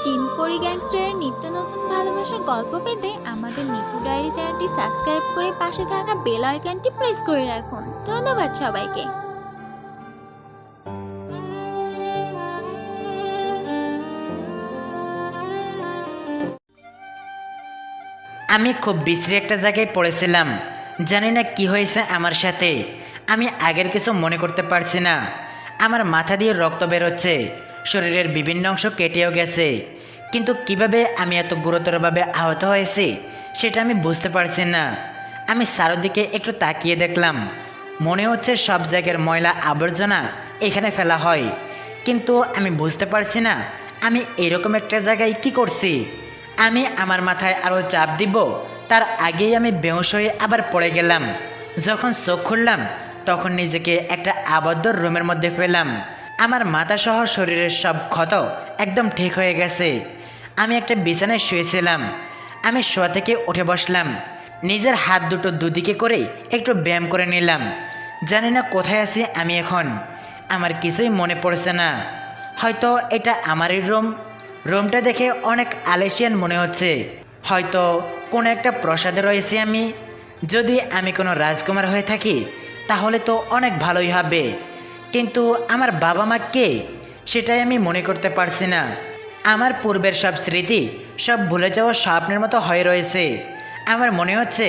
জিনপরি গ্যাংস্টারের নিত্য নতুন ভালোবাসার গল্প পেতে আমাদের নিপু ডায়েরি চ্যানেলটি সাবস্ক্রাইব করে পাশে থাকা বেল আইকনটি প্রেস করে রাখুন। ধন্যবাদ সবাইকে। আমি খুব বিশ্রী একটা জায়গায় পড়েছিলাম। জানি না কি হয়েছে আমার সাথে। আমি আগের কিছু মনে করতে পারছি না। আমার মাথা দিয়ে রক্ত বেরোচ্ছে, শরীরের বিভিন্ন অংশ কেটেও গেছে, কিন্তু কিভাবে আমি এত গুরুতরভাবে আহত হয়েছি সেটা আমি বুঝতে পারছি না। আমি চারদিকে একটু তাকিয়ে দেখলাম, মনে হচ্ছে সব জায়গার ময়লা আবর্জনা এখানে ফেলা হয়, কিন্তু আমি বুঝতে পারছি না আমি এরকম একটা জায়গায় কি করছি। আমি আমার মাথায় আরও চাপ দিব তার আগেই আমি বেহুশ হয়ে আবার পড়ে গেলাম। যখন চোখ খুললাম তখন নিজেকে একটা আবদ্ধ রুমের মধ্যে পেলাম। আমার মাথা সহ শরীরের সব ক্ষত একদম ঠিক হয়ে গেছে। আমি একটা বিছানায় শুয়েছিলাম। আমি শোয়া থেকে উঠে বসলাম, নিজের হাত দুটো দুদিকে করে একটু ব্যায়াম করে নিলাম। জানি না কোথায় আছি আমি এখন, আমার কিছুই মনে পড়ছে না। হয়তো এটা আমারই রুমটা দেখে অনেক আলেসিয়ান মনে হচ্ছে। হয়তো কোনো একটা প্রাসাদে রয়েছি আমি। যদি আমি কোনো রাজকুমার হয়ে থাকি তাহলে তো অনেক ভালোই হবে, কিন্তু আমার বাবা মা কে সেটাই আমি মনে করতে পারছি না। আমার পূর্বের সব স্মৃতি সব ভুলে যাওয়া স্বপ্নের মতো হয়ে রয়েছে। আমার মনে হচ্ছে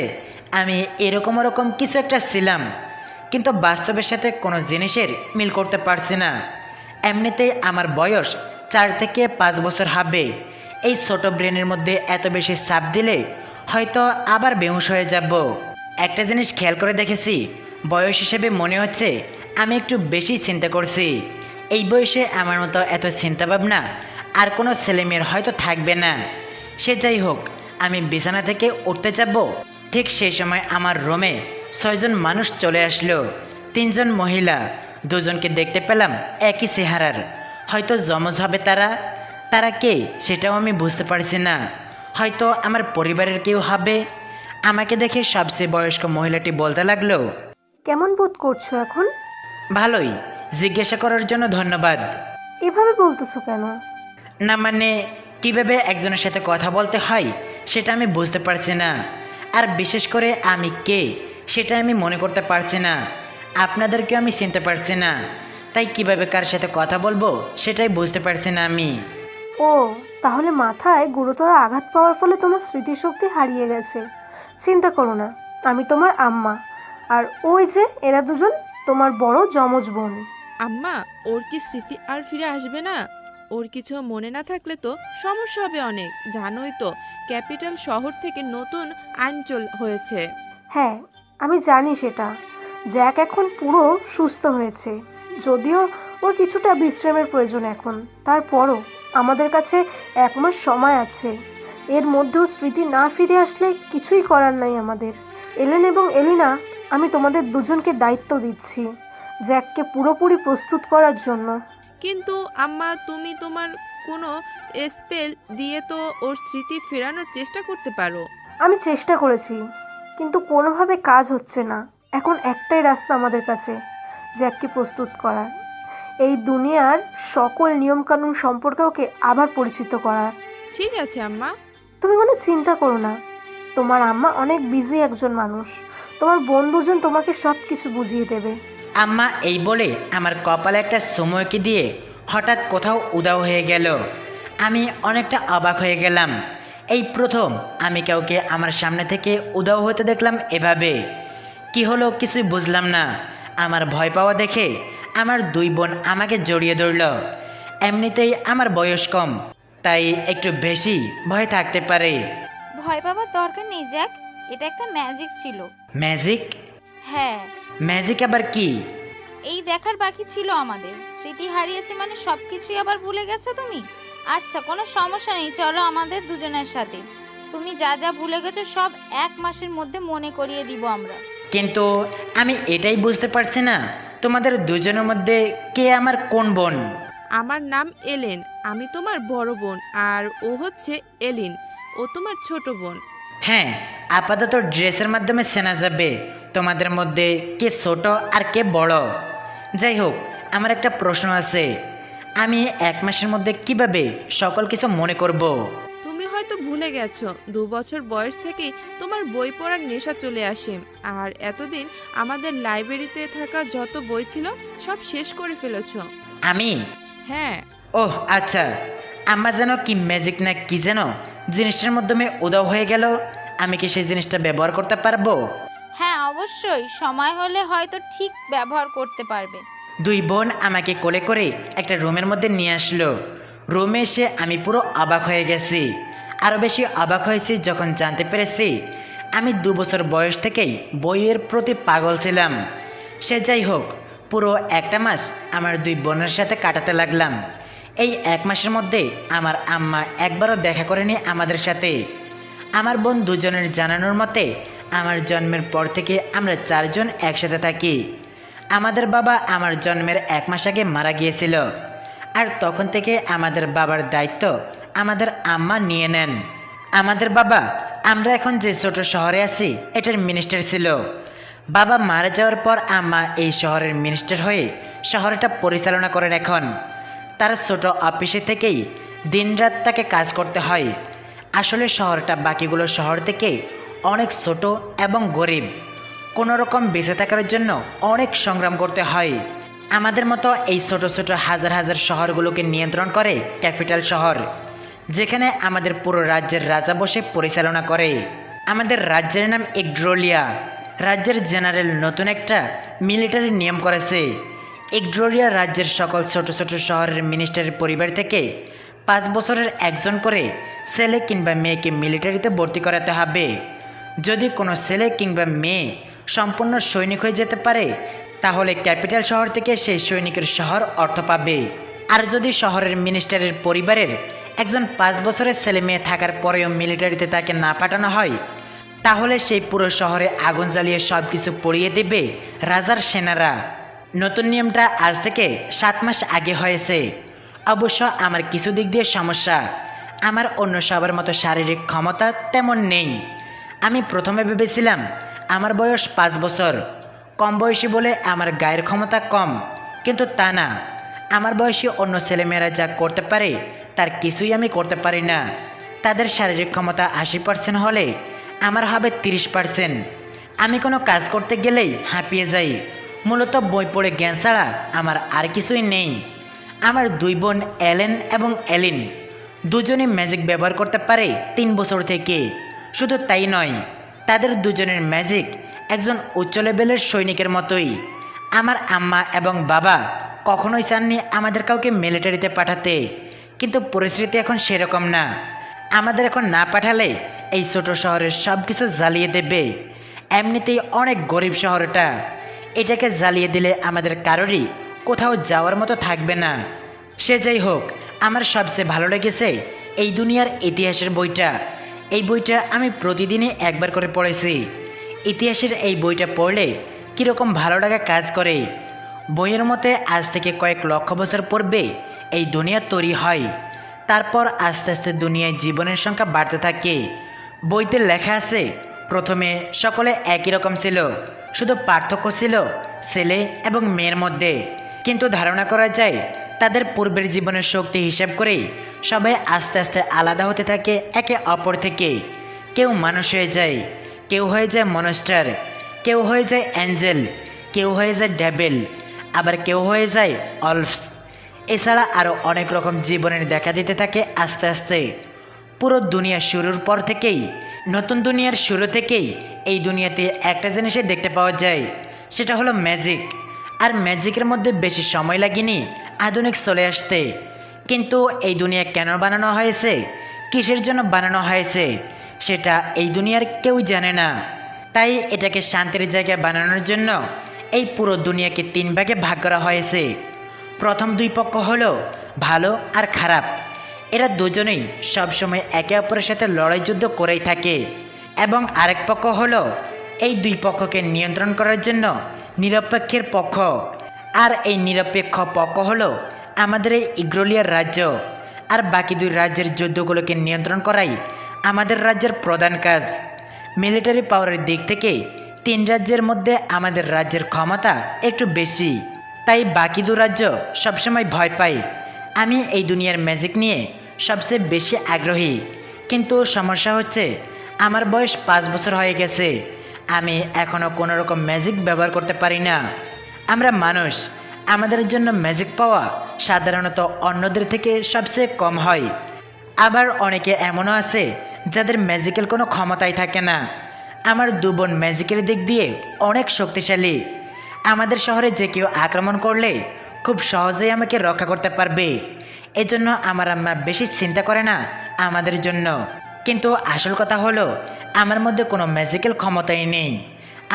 আমি এরকম ওরকম কিছু একটা ছিলাম, কিন্তু বাস্তবের সাথে কোনো জিনিসের মিল করতে পারছি না। এমনিতেই আমার বয়স 4 থেকে 5 বছর হবে। এই ছোট ব্রেনের মধ্যে এত বেশি চাপ দিলে হয়তো আবার বেহুশ হয়ে যাব। একটা জিনিস খেয়াল করে দেখেছি, বয়স হিসেবে মনে হচ্ছে আমি একটু বেশি চিন্তা করছি। এই বয়সে আমার মতো এত চিন্তাভাবনা আর কোনো ছেলেমেয়ের হয়তো থাকবে না। সে যাই হোক, আমি বিছানা থেকে উঠতে যাব, ঠিক সেই সময় আমার রুমে 6 জন মানুষ চলে আসলো। 3 জন মহিলা, দুজনকে দেখতে পেলাম একই চেহারার। হয়তো যমজ হবে তারা। তারা কে সেটাও আমি বুঝতে পারছি না। হয়তো আমার পরিবারের কেউ হবে। আমাকে দেখে সবচেয়ে বয়স্ক মহিলাটি বলতে লাগলো, কেমন বোধ করছো এখন? ভালোই। জিজ্ঞাসা করার জন্য ধন্যবাদ। এভাবে বলতেছো কেন? না মানে, কিভাবে একজনের সাথে কথা বলতে হয় সেটা আমি বুঝতে পারছি না। আর বিশেষ করে আমি কে সেটা আমি মনে করতে পারছি না। আপনাদেরকেও আমি চিনতে পারছি না। তাই কিভাবে কার সাথে কথা বলবো সেটাই বুঝতে পারছি না আমি। ও, তাহলে মাথায় গুরুতর আঘাত পাওয়ার ফলে তোমার স্মৃতিশক্তি হারিয়ে গেছে। চিন্তা করো না, আমি তোমার আম্মা। আর ওই যে এরা দুজন তোমার বড় যমজ বোন। আম্মা, ওর কি স্মৃতি আর ফিরে আসবে না? ওর কিছু মনে না থাকলে তো সমস্যা হবে অনেক। জানোই তো, ক্যাপিটাল শহর থেকে নতুন আইন হয়েছে। হ্যাঁ, আমি জানি সেটা। জ্যাক এখন পুরো সুস্থ হয়েছে, যদিও ওর কিছুটা বিশ্রামের প্রয়োজন এখন। তারপরও আমাদের কাছে 1 মাস সময় আছে। এর মধ্যেও স্মৃতি না ফিরে আসলে কিছুই করার নাই আমাদের। এলেন এবং এলিনা, আমি তোমাদের দুজনকে দায়িত্ব দিচ্ছি জ্যাককে পুরোপুরি প্রস্তুত করার জন্য। কিন্তু আম্মা, তুমি তোমার কোনো স্পেল দিয়ে তো ওর স্মৃতি ফেরানোর চেষ্টা করতে পারো। আমি চেষ্টা করেছি, কিন্তু কোনোভাবে কাজ হচ্ছে না। এখন একটাই রাস্তা আমাদের কাছে, জ্যাককে প্রস্তুত করার, এই দুনিয়ার সকল নিয়মকানুন সম্পর্কে ওকে আবার পরিচিত করার। ঠিক আছে আম্মা। তুমি কোনো চিন্তা করো না, তোমার আম্মা অনেক বিজি একজন মানুষ। তোমার বন্ধুজন তোমাকে সব কিছু বুঝিয়ে দেবে। আম্মা এই বলে আমার কপালে একটা সময়কে দিয়ে হঠাৎ কোথাও উধাও হয়ে গেল। আমি অনেকটা অবাক হয়ে গেলাম। এই প্রথম আমি কাউকে আমার সামনে থেকে উধাও হতে দেখলাম এভাবে। কি হলো কিছুই বুঝলাম না। আমার ভয় পাওয়া দেখে আমার 2 বোন আমাকে জড়িয়ে ধরল। এমনিতেই আমার বয়স কম, তাই একটু বেশি ভয় থাকতে পারে। ভয় পাবার দরকার নেই জ্যাক, এটা একটা ম্যাজিক ছিল। ম্যাজিক? হ্যাঁ, ম্যাজিক আবার কি? এই দেখার বাকি ছিল আমাদের। স্মৃতি হারিয়েছে মানে সবকিছুই আবার ভুলে গেছো তুমি? আচ্ছা, কোনো সমস্যা নেই, চলো আমাদের দুজনের সাথে। তুমি যা যা ভুলে গেছো সব 1 মাসের মধ্যে মনে করিয়ে দিব আমরা। কিন্তু আমি এটাই বুঝতে পারছি না, তোমাদের দুজনের মধ্যে কে আমার কোন বোন? আমার নাম এলেন, আমি তোমার বড় বোন। আর ও হচ্ছে এলিন, ও তোমার ছোট বোন। হ্যাঁ, আপাতত ড্রেসের মাধ্যমে চেনা যাবে তোমাদের মধ্যে কে ছোট আর কে বড়। যাই হোক, আমার একটা প্রশ্ন আছে। আমি 1 মাসের মধ্যে কিভাবে সকল কিছু মনে করব? তুমি হয়তো ভুলে গেছো 2 বছর বয়স থেকেই তোমার বই পড়ার নেশা চলে আসে। আর এতদিন আমাদের লাইব্রেরিতে থাকা যত বই ছিল সব শেষ করে ফেলেছো। আমি? হ্যাঁ। ওহ আচ্ছা, আম্মা যেন কি ম্যাজিক না কি যেন জিনিসটার মাধ্যমে উধাও হয়ে গেল। আমি কি সেই জিনিসটা ব্যবহার করতে পারবো? হ্যাঁ অবশ্যই, সময় হলে হয়তো ঠিক ব্যবহার করতে পারবে। 2 বোন আমাকে কোলে করে একটা রুমের মধ্যে নিয়ে আসলো। রুমে এসে আমি পুরো অবাক হয়ে গেছি। আরও বেশি অবাক হয়েছি যখন জানতে পেরেছি আমি 2 বছর বয়স থেকেই বইয়ের প্রতি পাগল ছিলাম। সে যাই হোক, পুরো 1টা মাস আমার 2 বোনের সাথে কাটাতে লাগলাম। এই 1 মাসের মধ্যে আমার আম্মা একবারও দেখা করেনি আমাদের সাথে। আমার বোন দুজনের জানানোর মতে আমার জন্মের পর থেকে আমরা 4 জন একসাথে থাকি। আমাদের বাবা আমার জন্মের 1 মাস আগে মারা গিয়েছিল, আর তখন থেকে আমাদের বাবার দায়িত্ব আমাদের আম্মা নিয়ে নেন। আমাদের বাবা আমরা এখন যে ছোট শহরে আছি এটার মিনিস্টার ছিল। বাবা মারা যাওয়ার পর আম্মা এই শহরের মিনিস্টার হয়ে শহরটা পরিচালনা করেন। এখন তার ছোট অফিসে থেকেই দিনরাত তাকে কাজ করতে হয়। আসলে শহরটা বাকিগুলো শহর থেকে অনেক ছোট এবং গরিব। কোনো রকম বেঁচে থাকার জন্য অনেক সংগ্রাম করতে হয়। আমাদের মতো এই ছোট ছোট হাজার হাজার শহরগুলোকে নিয়ন্ত্রণ করে ক্যাপিটাল শহর, যেখানে আমাদের পুরো রাজ্যের রাজা বসে পরিচালনা করে। আমাদের রাজ্যের নাম ইগড্রোলিয়া। রাজ্যের জেনারেল নতুন একটা মিলিটারি নিয়ম করেছে। ইগড্রোলিয়া রাজ্যের সকল ছোট ছোট শহরের মিনিস্টারের পরিবার থেকে 5 বছরের একজন করে ছেলে কিংবা মেয়েকে মিলিটারিতে ভর্তি করাতে হবে। যদি কোনো ছেলে কিংবা মেয়ে সম্পূর্ণ সৈনিক হয়ে যেতে পারে তাহলে ক্যাপিটাল শহর থেকে সেই সৈনিকের শহর অর্থ পাবে। আর যদি শহরের মিনিস্টারের পরিবারের একজন 5 বছরের ছেলে মেয়ে থাকার পরেও মিলিটারিতে তাকে না পাঠানো হয় তাহলে সেই পুরো শহরে আগুন জ্বালিয়ে সব কিছু পড়িয়ে দেবে রাজার সেনারা। নতুন নিয়মটা আজ থেকে 7 মাস আগে হয়েছে। অবশ্য আমার কিছু দিক দিয়ে সমস্যা। আমার অন্য সবার মতো শারীরিক ক্ষমতা তেমন নেই। আমি প্রথমে ভেবেছিলাম আমার বয়স 5 বছর, কম বয়সী বলে আমার গায়ের ক্ষমতা কম, কিন্তু তা না। আমার বয়সী অন্য ছেলেমেয়েরা যা করতে পারে তার কিছুই আমি করতে পারি না। তাদের শারীরিক ক্ষমতা 80% হলে আমার হবে 30%। আমি কোনো কাজ করতে গেলেই হাঁপিয়ে যাই। মূলত বই পড়ে জ্ঞান ছাড়া আমার আর কিছুই নেই। আমার 2 বোন এলেন এবং এলিন দুজনই ম্যাজিক ব্যবহার করতে পারে 3 বছর থেকে। শুধু তাই নয়, তাদের দুজনের ম্যাজিক একজন উচ্চ লেভেলের সৈনিকের মতোই। আমার আম্মা এবং বাবা কখনোই চাননি আমাদের কাউকে মিলিটারিতে পাঠাতে, কিন্তু পরিস্থিতি এখন সেরকম না। আমাদের এখন না পাঠালে এই ছোট শহরের সব কিছু জ্বালিয়ে দেবে। এমনিতেই অনেক গরিব শহরটা, এটাকে জ্বালিয়ে দিলে আমাদের কারোরই কোথাও যাওয়ার মতো থাকবে না। সে যাই হোক, আমার সবচেয়ে ভালো লেগেছে এই দুনিয়ার ইতিহাসের বইটা। এই বইটা আমি প্রতিদিনই একবার করে পড়েছি। ইতিহাসের এই বইটা পড়লে কীরকম ভালো লাগা কাজ করে। বইয়ের মতে আজ থেকে কয়েক লক্ষ বছর পূর্বে এই দুনিয়া তৈরি হয়। তারপর আস্তে আস্তে দুনিয়ায় জীবনের সংখ্যা বাড়তে থাকে। বইতে লেখা আছে প্রথমে সকলে একই রকম ছিল, শুধু পার্থক্য ছিল ছেলে এবং মেয়ের মধ্যে। কিন্তু ধারণা করা যায় তাদের পূর্বের জীবনের শক্তি হিসাব করে সবাই আস্তে আস্তে আলাদা হতে থাকে একে অপর থেকে। কেউ মানুষ হয়ে যায়, কেউ হয়ে যায় মনস্টার, কেউ হয়ে যায় অ্যাঞ্জেল, কেউ হয়ে যায় ডেভিল, আবার কেউ হয়ে যায় অলফস। এছাড়া আরও অনেক রকম জীবনের দেখা দিতে থাকে আস্তে আস্তে। পুরো দুনিয়া শুরুর পর থেকেই, নতুন দুনিয়ার শুরু থেকেই এই দুনিয়াতে একটা জিনিসই দেখতে পাওয়া যায়, সেটা হলো ম্যাজিক। আর ম্যাজিকের মধ্যে বেশি সময় লাগেনি আধুনিক চলে আসতে। কিন্তু এই দুনিয়া কেন বানানো হয়েছে, কিসের জন্য বানানো হয়েছে, সেটা এই দুনিয়ার কেউ জানে না। তাই এটাকে শান্তির জায়গা বানানোর জন্য এই পুরো দুনিয়াকে 3 ভাগে ভাগ করা হয়েছে। প্রথম 2 পক্ষ হলো ভালো আর খারাপ। এরা দুজনেই সবসময় একে অপরের সাথে লড়াই যুদ্ধ করেই থাকে। এবং আরেক পক্ষ হলো এই 2 পক্ষকে নিয়ন্ত্রণ করার জন্য নিরপেক্ষের পক্ষ। আর এই নিরপেক্ষ পক্ষ হলো আমাদের এই ইগ্রোলিয়ার রাজ্য। আর বাকি 2 রাজ্যের যুদ্ধগুলোকে নিয়ন্ত্রণ করাই আমাদের রাজ্যের প্রধান কাজ। মিলিটারি পাওয়ারের দিক থেকে 3 রাজ্যের মধ্যে আমাদের রাজ্যের ক্ষমতা একটু বেশি। তাই বাকি 2 রাজ্য সবসময় ভয় পায় আমি এই দুনিয়ার ম্যাজিক নিয়ে সবচেয়ে বেশি আগ্রহী, কিন্তু সমস্যা হচ্ছে আমার বয়স 5 বছর হয়ে গেছে, আমি এখনও কোনো রকম ম্যাজিক ব্যবহার করতে পারি না। আমরা মানুষ, আমাদের জন্য ম্যাজিক পাওয়া সাধারণত অন্যদের থেকে সবচেয়ে কম হয়। আবার অনেকে এমনও আছে যাদের ম্যাজিক্যাল কোনো ক্ষমতাই থাকে না। আমার 2 বোন ম্যাজিকের দিক দিয়ে অনেক শক্তিশালী। আমাদের শহরে যে কেউ আক্রমণ করলে খুব সহজেই আমাকে রক্ষা করতে পারবে। এজন্য আমার আম্মা বেশি চিন্তা করে না আমাদের জন্য। কিন্তু আসল কথা হলো আমার মধ্যে কোনো ম্যাজিক্যাল ক্ষমতাই নেই।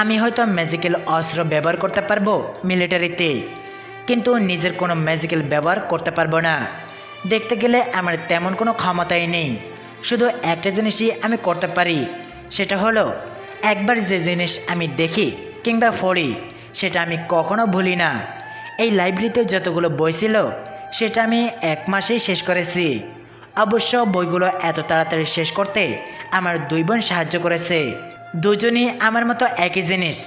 আমি হয়তো ম্যাজিক্যাল অস্ত্র ব্যবহার করতে পারবো মিলিটারিতে, কিন্তু নিজের কোনো ম্যাজিক্যাল ব্যবহার করতে পারবো না। দেখতে গেলে আমার তেমন কোনো ক্ষমতাই নেই। শুধু একটা জিনিসই আমি করতে পারি, সেটা হলো একবার যে জিনিস আমি দেখি কিংবা পড়ি সেটা আমি কখনো ভুলি না। এই লাইব্রেরিতে যতগুলো বই ছিল সেটা আমি 1 মাসেই শেষ করেছি। অবশ্য বইগুলো এত তাড়াতাড়ি শেষ করতে আমার 2 বোন সাহায্য করেছে। দুজনই আমার মতো একই জিনিস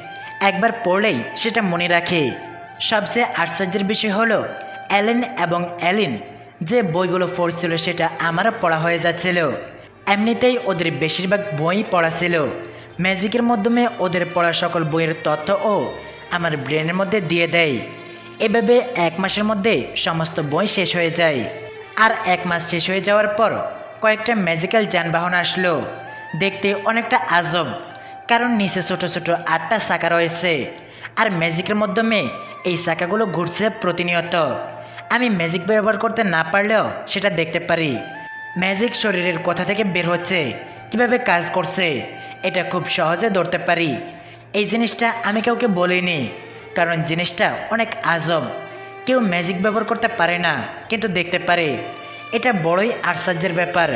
একবার পড়লেই সেটা মনে রাখে। সবচেয়ে আশ্চর্যের বিষয় হলো অ্যালেন এবং অ্যালিন যে বইগুলো পড়ছিল সেটা আমারও পড়া হয়ে যাচ্ছিল। এমনিতেই ওদের বেশিরভাগ বই পড়া ছিল। ম্যাজিকের মাধ্যমে ওদের পড়া সকল বইয়ের তথ্যও আমার ব্রেনের মধ্যে দিয়ে দেয়। এভাবে 1 মাসের মধ্যে সমস্ত বই শেষ হয়ে যায়। আর 1 মাস শেষ হয়ে যাওয়ার পর কয়েকটা ম্যাজিক্যাল যানবাহন আসলো। দেখতে অনেকটা আজব, কারণ নিচে ছোট ছোট 8টা চাকা রয়েছে, আর ম্যাজিকের মাধ্যমে এই চাকাগুলো ঘুরছে প্রতিনিয়ত। আমি ম্যাজিক ব্যবহার করতে না পারলেও সেটা দেখতে পারি। ম্যাজিক শরীরের কোথা থেকে বের হচ্ছে, কিভাবে কাজ করছে, এটা খুব সহজে ধরতে পারি। এই জিনিসটা আমি কাউকে বলিনি, কারণ জিনিসটা অনেক আজব। কেউ ম্যাজিক ব্যবহার করতে পারে না, কিন্তু দেখতে পারে। এটা বড়ই আশ্চর্যের ব্যাপার।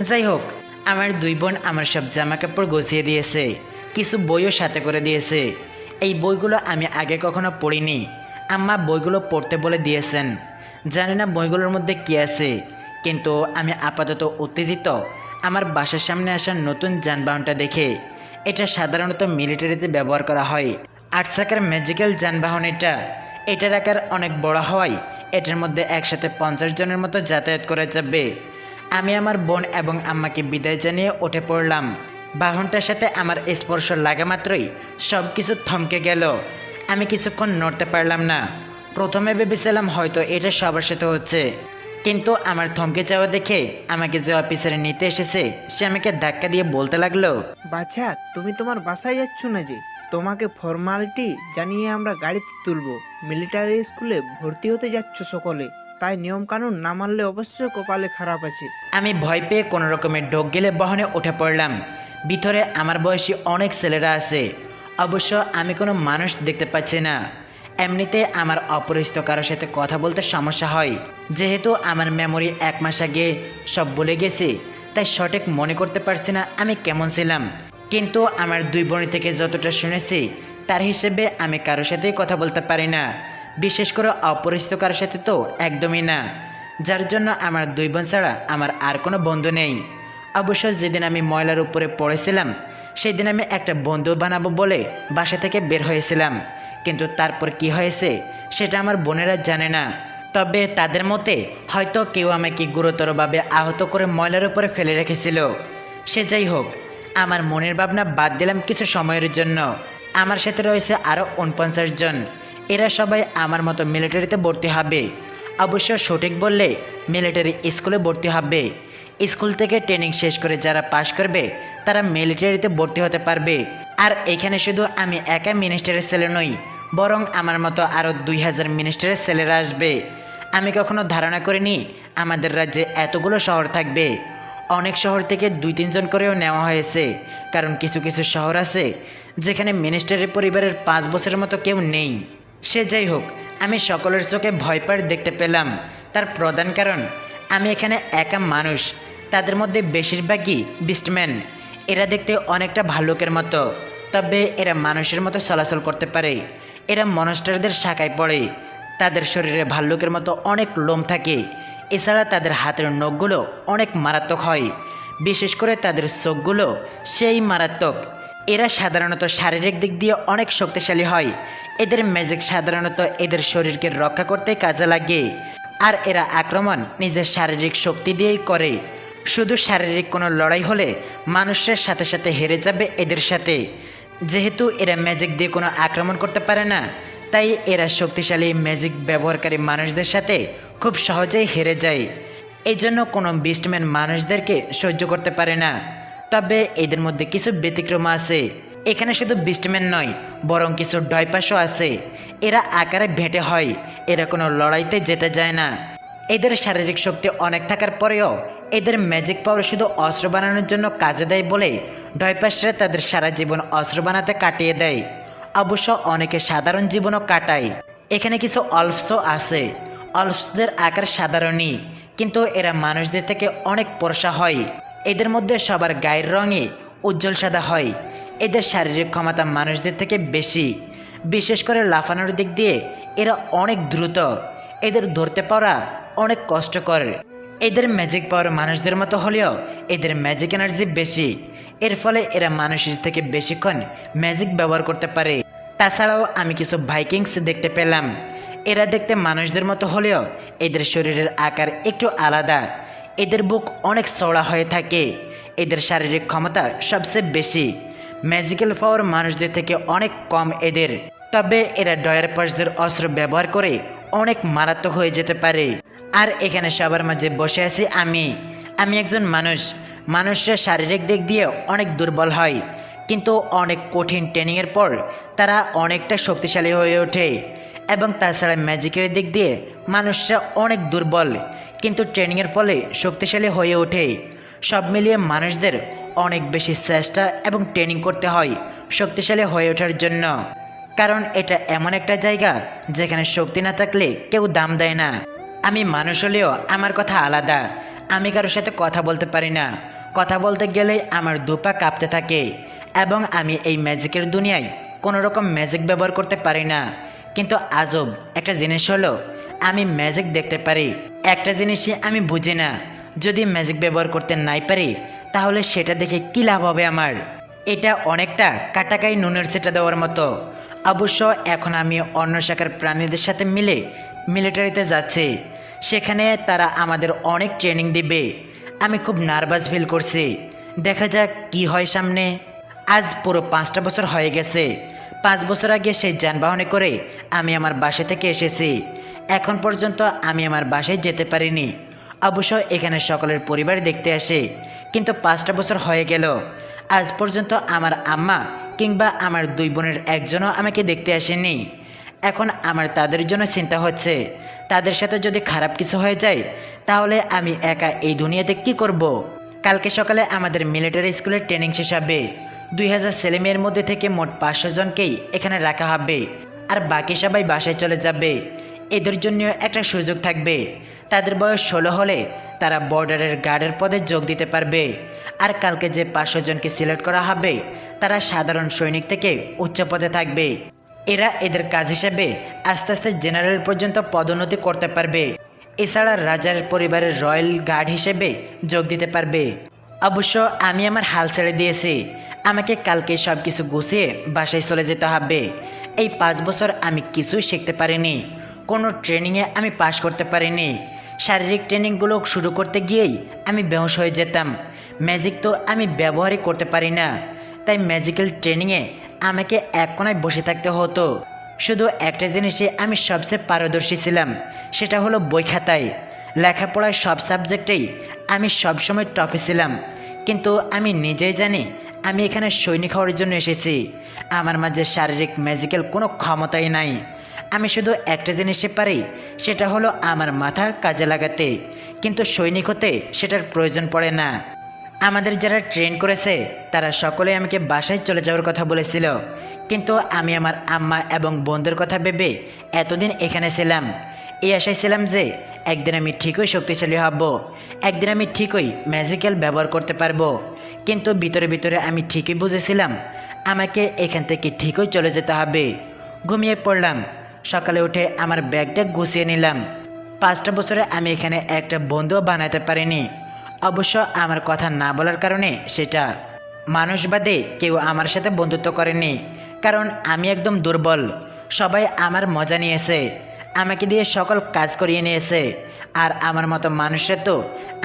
যাই হোক, আমার 2 বোন আমার সব জামা কাপড় গুছিয়ে দিয়েছে, কিছু বইও সাথে করে দিয়েছে। এই বইগুলো আমি আগে কখনো পড়িনি। আম্মা বইগুলো পড়তে বলে দিয়েছেন। জানি না বইগুলোর মধ্যে কী আছে, কিন্তু আমি আপাতত উত্তেজিত আমার বাসার সামনে আসা নতুন যানবাহনটা দেখে। এটা সাধারণত মিলিটারিতে ব্যবহার করা হয়। 8 চাকার ম্যাজিক্যাল যানবাহন এটা। এটার আকার অনেক বড় হওয়ায় এটার মধ্যে একসাথে 50 জনের মতো যাতায়াত করা যাবে। আমি আমার বোন এবং আম্মাকে বিদায় জানিয়ে উঠে পড়লাম। বাহনটার সাথে আমার স্পর্শ লাগা মাত্রই সব কিছু থমকে গেল। আমি কিছুক্ষণ নড়তে পারলাম না। প্রথমে ভেবেছিলাম হয়তো এটা সবার সাথে হচ্ছে, কিন্তু আমার থমকে যাওয়া দেখে আমাকে যে অফিসারে নিতে এসেছে সে আমাকে ধাক্কা দিয়ে বলতে লাগলো, বাচ্চা, তুমি তোমার বাসায় যাচ্ছ না যে? তোমাকে ফর্মালিটি জানিয়ে আমরা গাড়িতে তুলবো। মিলিটারি স্কুলে ভর্তি হতে যাচ্ছ সকলে, তাই নিয়ম কানুন না মানলে অবশ্যই কপালে খারাপ আছে। আমি ভয় পেয়ে কোনো রকমের ঢোক গেলে বাহনে উঠে পড়লাম। ভিতরে আমার বয়সী অনেক ছেলেরা আছে। অবশ্য আমি কোনো মানুষ দেখতে পাচ্ছি না। এমনিতে আমার অপরিচিত কারোর সাথে কথা বলতে সমস্যা হয়, যেহেতু আমার মেমোরি 1 মাস আগে সব ভুলে গেছি, তাই সঠিক মনে করতে পারছি না আমি কেমন ছিলাম। কিন্তু আমার 2 বোনের থেকে যতটা শুনেছি তার হিসেবে আমি কারোর সাথেই কথা বলতে পারি না, বিশেষ করে অপরিচিত কারোর সাথে তো একদমই না। যার জন্য আমার 2 বোন ছাড়া আমার আর কোনো বন্ধু নেই। অবশ্য যেদিন আমি ময়লার উপরে পড়েছিলাম সেই দিন আমি একটা বন্ধু বানাবো বলে বাসা থেকে বের হয়েছিলাম, কিন্তু তারপর কি হয়েছে সেটা আমার বোনেরা জানে না। তবে তাদের মতে হয়তো কেউ আমাকে গুরুতরভাবে আহত করে ময়লার উপরে ফেলে রেখেছিল। সে যাই হোক, আমার মনের ভাবনা বাদ দিলাম কিছু সময়ের জন্য। আমার সাথে রয়েছে আরও 49 জন। এরা সবাই আমার মতো মিলিটারিতে ভর্তি হবে। অবশ্য সঠিক বললে মিলিটারি স্কুলে ভর্তি হবে। স্কুল থেকে ট্রেনিং শেষ করে যারা পাশ করবে তারা মিলিটারিতে ভর্তি হতে পারবে। আর এখানে শুধু আমি একা মিনিস্টারের ছেলে নই, বরং আমার মতো আরও 2000 মিনিস্টারের ছেলেরা আসবে। আমি কখনো ধারণা করিনি আমাদের রাজ্যে এতগুলো শহর থাকবে। অনেক শহর থেকে 2-3 জন করেও নেওয়া হয়েছে, কারণ কিছু কিছু শহর আছে যেখানে মিনিস্টারের পরিবারের 5 বছরের মতো কেউ নেই। সে যাই হোক, আমি সকলের চোখে ভয় পার দেখতে পেলাম। তার প্রধান কারণ আমি এখানে একা মানুষ। তাদের মধ্যে বেশিরভাগই বিস্টম্যান। এরা দেখতে অনেকটা ভাল্লুকের মতো, তবে এরা মানুষের মতো চলাচল করতে পারে। এরা মনস্টারদের শাখায় পড়ে। তাদের শরীরে ভাল্লুকের মতো অনেক লোম থাকে। এছাড়া তাদের হাতের নখগুলো অনেক মারাত্মক হয়, বিশেষ করে তাদের চোখগুলো সেই মারাত্মক। এরা সাধারণত শারীরিক দিক দিয়ে অনেক শক্তিশালী হয়। এদের ম্যাজিক সাধারণত এদের শরীরকে রক্ষা করতে কাজে লাগে। আর এরা আক্রমণ নিজের শারীরিক শক্তি দিয়েই করে। শুধু শারীরিক কোনো লড়াই হলে মানুষের সাথে সাথে হেরে যাবে এদের সাথে। যেহেতু এরা ম্যাজিক দিয়ে কোনো আক্রমণ করতে পারে না, তাই এরা শক্তিশালী ম্যাজিক ব্যবহারকারী মানুষদের সাথে খুব সহজেই হেরে যায়। এই জন্য কোনো বিস্টম্যান মানুষদেরকে সহ্য করতে পারে না। তবে এদের মধ্যে কিছু ব্যতিক্রম আছে। এখানে শুধু বিস্টম্যান নয়, বরং কিছু ডয়পাসও আছে। এরা আকারে ভেঁটে হয়, এরা কোনো লড়াইতে যেতে যায় না। এদের শারীরিক শক্তি অনেক থাকার পরেও এদের ম্যাজিক পাওয়ার শুধু অস্ত্র বানানোর জন্য কাজে দেয় বলে ডয়পাসরা তাদের সারা জীবন অস্ত্র বানাতে কাটিয়ে দেয়। অবশ্য অনেকে সাধারণ জীবনও কাটায়। এখানে কিছু অলফসও আছে। অলফসদের আকার সাধারণই, কিন্তু এরা মানুষদের থেকে অনেক পরশা হয়। এদের মধ্যে সবার গায়ের রঙে উজ্জ্বল সাদা হয়। এদের শারীরিক ক্ষমতা মানুষদের থেকে বেশি, বিশেষ করে লাফানোর দিক দিয়ে এরা অনেক দ্রুত। এদের ধরতে পারা অনেক কষ্টকর। এদের ম্যাজিক পাওয়ার মানুষদের মতো হলেও এদের ম্যাজিক এনার্জি বেশি। এর ফলে এরা মানুষের থেকে বেশিক্ষণ ম্যাজিক ব্যবহার করতে পারে। তাছাড়াও আমি কিছু ভাইকিংস দেখতে পেলাম। এরা দেখতে মানুষদের মতো হলেও এদের শরীরের আকার একটু আলাদা। এদের বুক অনেক চওড়া হয়ে থাকে। এদের শারীরিক ক্ষমতা সবচেয়ে বেশি, ম্যাজিক্যাল পাওয়ার মানুষদের থেকে অনেক কম এদের। তবে এরা ডয়ারপাসদের অস্ত্র ব্যবহার করে অনেক মারাত্মক হয়ে যেতে পারে। আর এখানে সবার মাঝে বসে আছি আমি একজন মানুষরা শারীরিক দিক দিয়ে অনেক দুর্বল হয়, কিন্তু অনেক কঠিন ট্রেনিংয়ের পর তারা অনেকটা শক্তিশালী হয়ে ওঠে। এবং তাছাড়া ম্যাজিকের দিক দিয়ে মানুষরা অনেক দুর্বল, কিন্তু ট্রেনিংয়ের ফলে শক্তিশালী হয়ে ওঠে। সব মিলিয়ে মানুষদের অনেক বেশি চেষ্টা এবং ট্রেনিং করতে হয় শক্তিশালী হয়ে ওঠার জন্য। কারণ এটা এমন একটা জায়গা যেখানে শক্তি না থাকলে কেউ দাম দেয় না। আমি মানুষ হলেও আমার কথা আলাদা। আমি কারোর সাথে কথা বলতে পারি না। কথা বলতে গেলেই আমার দুপা কাঁপতে থাকে। এবং আমি এই ম্যাজিকের দুনিয়ায় কোনো রকম ম্যাজিক ব্যবহার করতে পারি না। কিন্তু আজব একটা জিনিস হলো, আমি ম্যাজিক দেখতে পারি। একটা জিনিসই আমি বুঝি না, যদি ম্যাজিক ব্যবহার করতে নাই পারি তাহলে সেটা দেখে কী লাভ হবে আমার? এটা অনেকটা কাটাকাই নুনের সেটা দেওয়ার মতো। অবশ্য এখন আমি অন্য শাখার প্রাণীদের সাথে মিলে মিলিটারিতে যাচ্ছি। সেখানে তারা আমাদের অনেক ট্রেনিং দিবে। আমি খুব নার্ভাস ফিল করছি। দেখা যাক কি হয় সামনে। আজ পুরো 5টা বছর হয়ে গেছে। 5 বছর আগে সেই যানবাহনে করে আমি আমার বাসা থেকে এসেছি। এখন পর্যন্ত আমি আমার বাসায় যেতে পারিনি। অবশ্য এখানে সকলের পরিবার দেখতে আসে, কিন্তু 5টা বছর হয়ে গেল আজ পর্যন্ত আমার আম্মা কিংবা আমার 2 বোনের একজনও আমাকে দেখতে আসেনি। এখন আমার তাদের জন্য চিন্তা হচ্ছে, তাদের সাথে যদি খারাপ কিছু হয়ে যায় তাহলে আমি একা এই দুনিয়াতে কি করব? কালকে সকালে আমাদের মিলিটারি স্কুলের ট্রেনিং শেষ হবে। 2000 ছেলেমেয়ের মধ্যে থেকে মোট 500 জনকেই এখানে রাখা হবে, আর বাকি সবাই বাসায় চলে যাবে। এদের জন্য একটা সুযোগ থাকবে। তাদের বয়স 16 হলে তারা বর্ডারের গার্ডের পদে যোগ দিতে পারবে। আর কালকে যে 500 জনকে সিলেক্ট করা হবে তারা সাধারণ সৈনিক থেকে উচ্চ পদে থাকবে। এরা এদের কাজ হিসেবে আস্তে আস্তে জেনারেল পর্যন্ত পদোন্নতি করতে পারবে। এছাড়া রাজার পরিবারের রয়্যাল গার্ড হিসেবে যোগ দিতে পারবে। অবশ্য আমি আমার হাল ছেড়ে দিয়েছি। আমাকে কালকে সব কিছু গুছিয়ে বাসায় চলে যেতে হবে। এই 5 বছর আমি কিছুই শিখতে পারিনি। কোনো ট্রেনিংয়ে আমি পাশ করতে পারিনি। শারীরিক ট্রেনিংগুলো শুরু করতে গিয়েই আমি বেহুশ হয়ে যেতাম। ম্যাজিক তো আমি ব্যবহারই করতে পারি না। তাই ম্যাজিক্যাল ট্রেনিংয়ে আমাকে এক কোনায় বসে থাকতে হতো। শুধু একটা জিনিসে আমি সবচেয়ে পারদর্শী ছিলাম, সেটা হলো বই খাতায়। লেখাপড়ায় সব সাবজেক্টেই আমি সবসময় টপে ছিলাম। কিন্তু আমি নিজেই জানি আমি এখানে সৈনিক হওয়ার জন্য এসেছি। আমার মাঝে শারীরিক ম্যাজিক্যাল কোনো ক্ষমতাই নাই। আমি শুধু একটা জিনিসে পারি, সেটা হলো আমার মাথা কাজে লাগাতে। কিন্তু সৈনিক হতে সেটার প্রয়োজন পড়ে না। আমাদের যারা ট্রেন করেছে তারা সকলে আমাকে বাসায় চলে যাওয়ার কথা বলেছিল, কিন্তু আমি আমার আম্মা এবং বোনদের কথা ভেবে এতদিন এখানে ছিলাম। এই আশায় ছিলাম যে একদিন আমি ঠিকই শক্তিশালী হব, একদিন আমি ঠিকই ম্যাজিক্যাল ব্যবহার করতে পারবো। কিন্তু ভিতরে ভিতরে আমি ঠিকই বুঝেছিলাম আমাকে এখান থেকে ঠিকই চলে যেতে হবে। ঘুমিয়ে পড়লাম। সকালে উঠে আমার ব্যাগটা গুছিয়ে নিলাম। 5টা বছরে আমি এখানে একটা বন্ধুও বানাতে পারিনি। অবশ্য আমার কথা না বলার কারণে সেটা। মানুষ বাদে কেউ আমার সাথে বন্ধুত্ব করেনি, কারণ আমি একদম দুর্বল। সবাই আমার মজা নিয়েছে, আমাকে দিয়ে সকল কাজ করিয়ে নিয়েছে। আর আমার মতো মানুষরা তো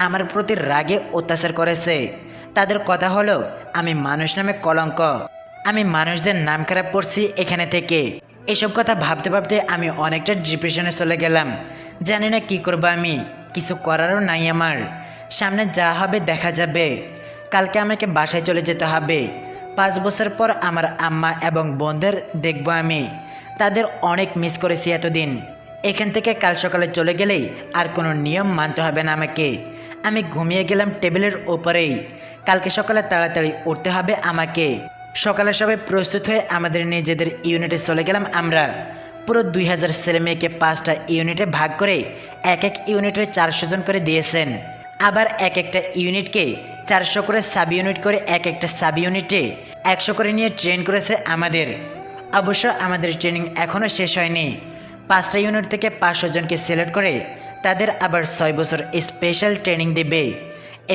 আমার প্রতি রাগে অত্যাচার করেছে। তাদের কথা হলো আমি মানুষ নামে কলঙ্ক, আমি মানুষদের নাম খারাপ করছি এখানে থেকে। এসব কথা ভাবতে ভাবতে আমি অনেকটা ডিপ্রেশনে চলে গেলাম। জানি না কি করবো আমি, কিছু করারও নাই আমার। সামনে যা হবে দেখা যাবে। কালকে আমাকে বাসায় চলে যেতে হবে। 5 বছর পর আমার আম্মা এবং বোনদের দেখব আমি। তাদের অনেক মিস করেছি এতদিন। এখান থেকে কাল সকালে চলে গেলেই আর কোনো নিয়ম মানতে হবে না আমাকে। আমি ঘুমিয়ে গেলাম টেবিলের ওপরেই। কালকে সকালে তাড়াতাড়ি উঠতে হবে আমাকে। সকালে সবাই প্রস্তুত হয়ে আমাদের নিজেদের ইউনিটে চলে গেলাম আমরা। পুরো 2000 ছেলে মেয়েকে 5টা ইউনিটে ভাগ করে এক এক ইউনিটে 400 জন করে দিয়েছেন। আবার এক একটা ইউনিটকে 400 করে সাব ইউনিট করে এক একটা সাব ইউনিটে 100 করে নিয়ে ট্রেন করেছে আমাদের। অবশ্য আমাদের ট্রেনিং এখনও শেষ হয়নি। 5টা ইউনিট থেকে 500 জনকে সিলেক্ট করে তাদের আবার 6 বছর স্পেশাল ট্রেনিং দেবে।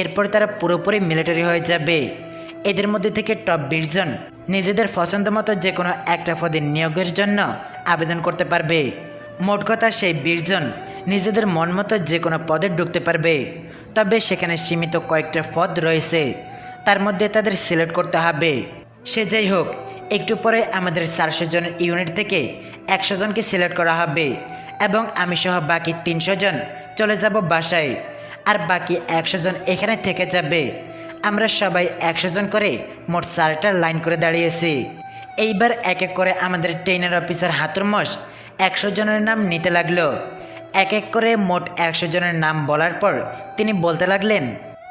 এরপর তারা পুরোপুরি মিলিটারি হয়ে যাবে। এদের মধ্যে থেকে টপ 20 জন নিজেদের পছন্দ মতো যে কোনো একটা পদে নিয়োগের জন্য আবেদন করতে পারবে। মোট কথা সেই 20 জন নিজেদের মন মতো যে কোনো পদে ঢুকতে পারবে। তবে সেখানে সীমিত কয়েকটা পদ রয়েছে, তার মধ্যে তাদের সিলেক্ট করতে হবে। সে যাই হোক, একটু পরে আমাদের 400 জনের ইউনিট থেকে 100 জনকে সিলেক্ট করা হবে এবং আমি সহ বাকি 300 জন চলে যাব বাসায়। আর বাকি 100 জন এখানে থেকে যাবে। আমরা সবাই 100 জন করে মোট 4টা লাইন করে দাঁড়িয়েছি। এইবার এক এক করে আমাদের ট্রেনার অফিসার হাতুরমশ 100 জনের নাম নিতে লাগলো। এক এক করে মোট 100 জনের নাম বলার পর তিনি বলতে লাগলেন,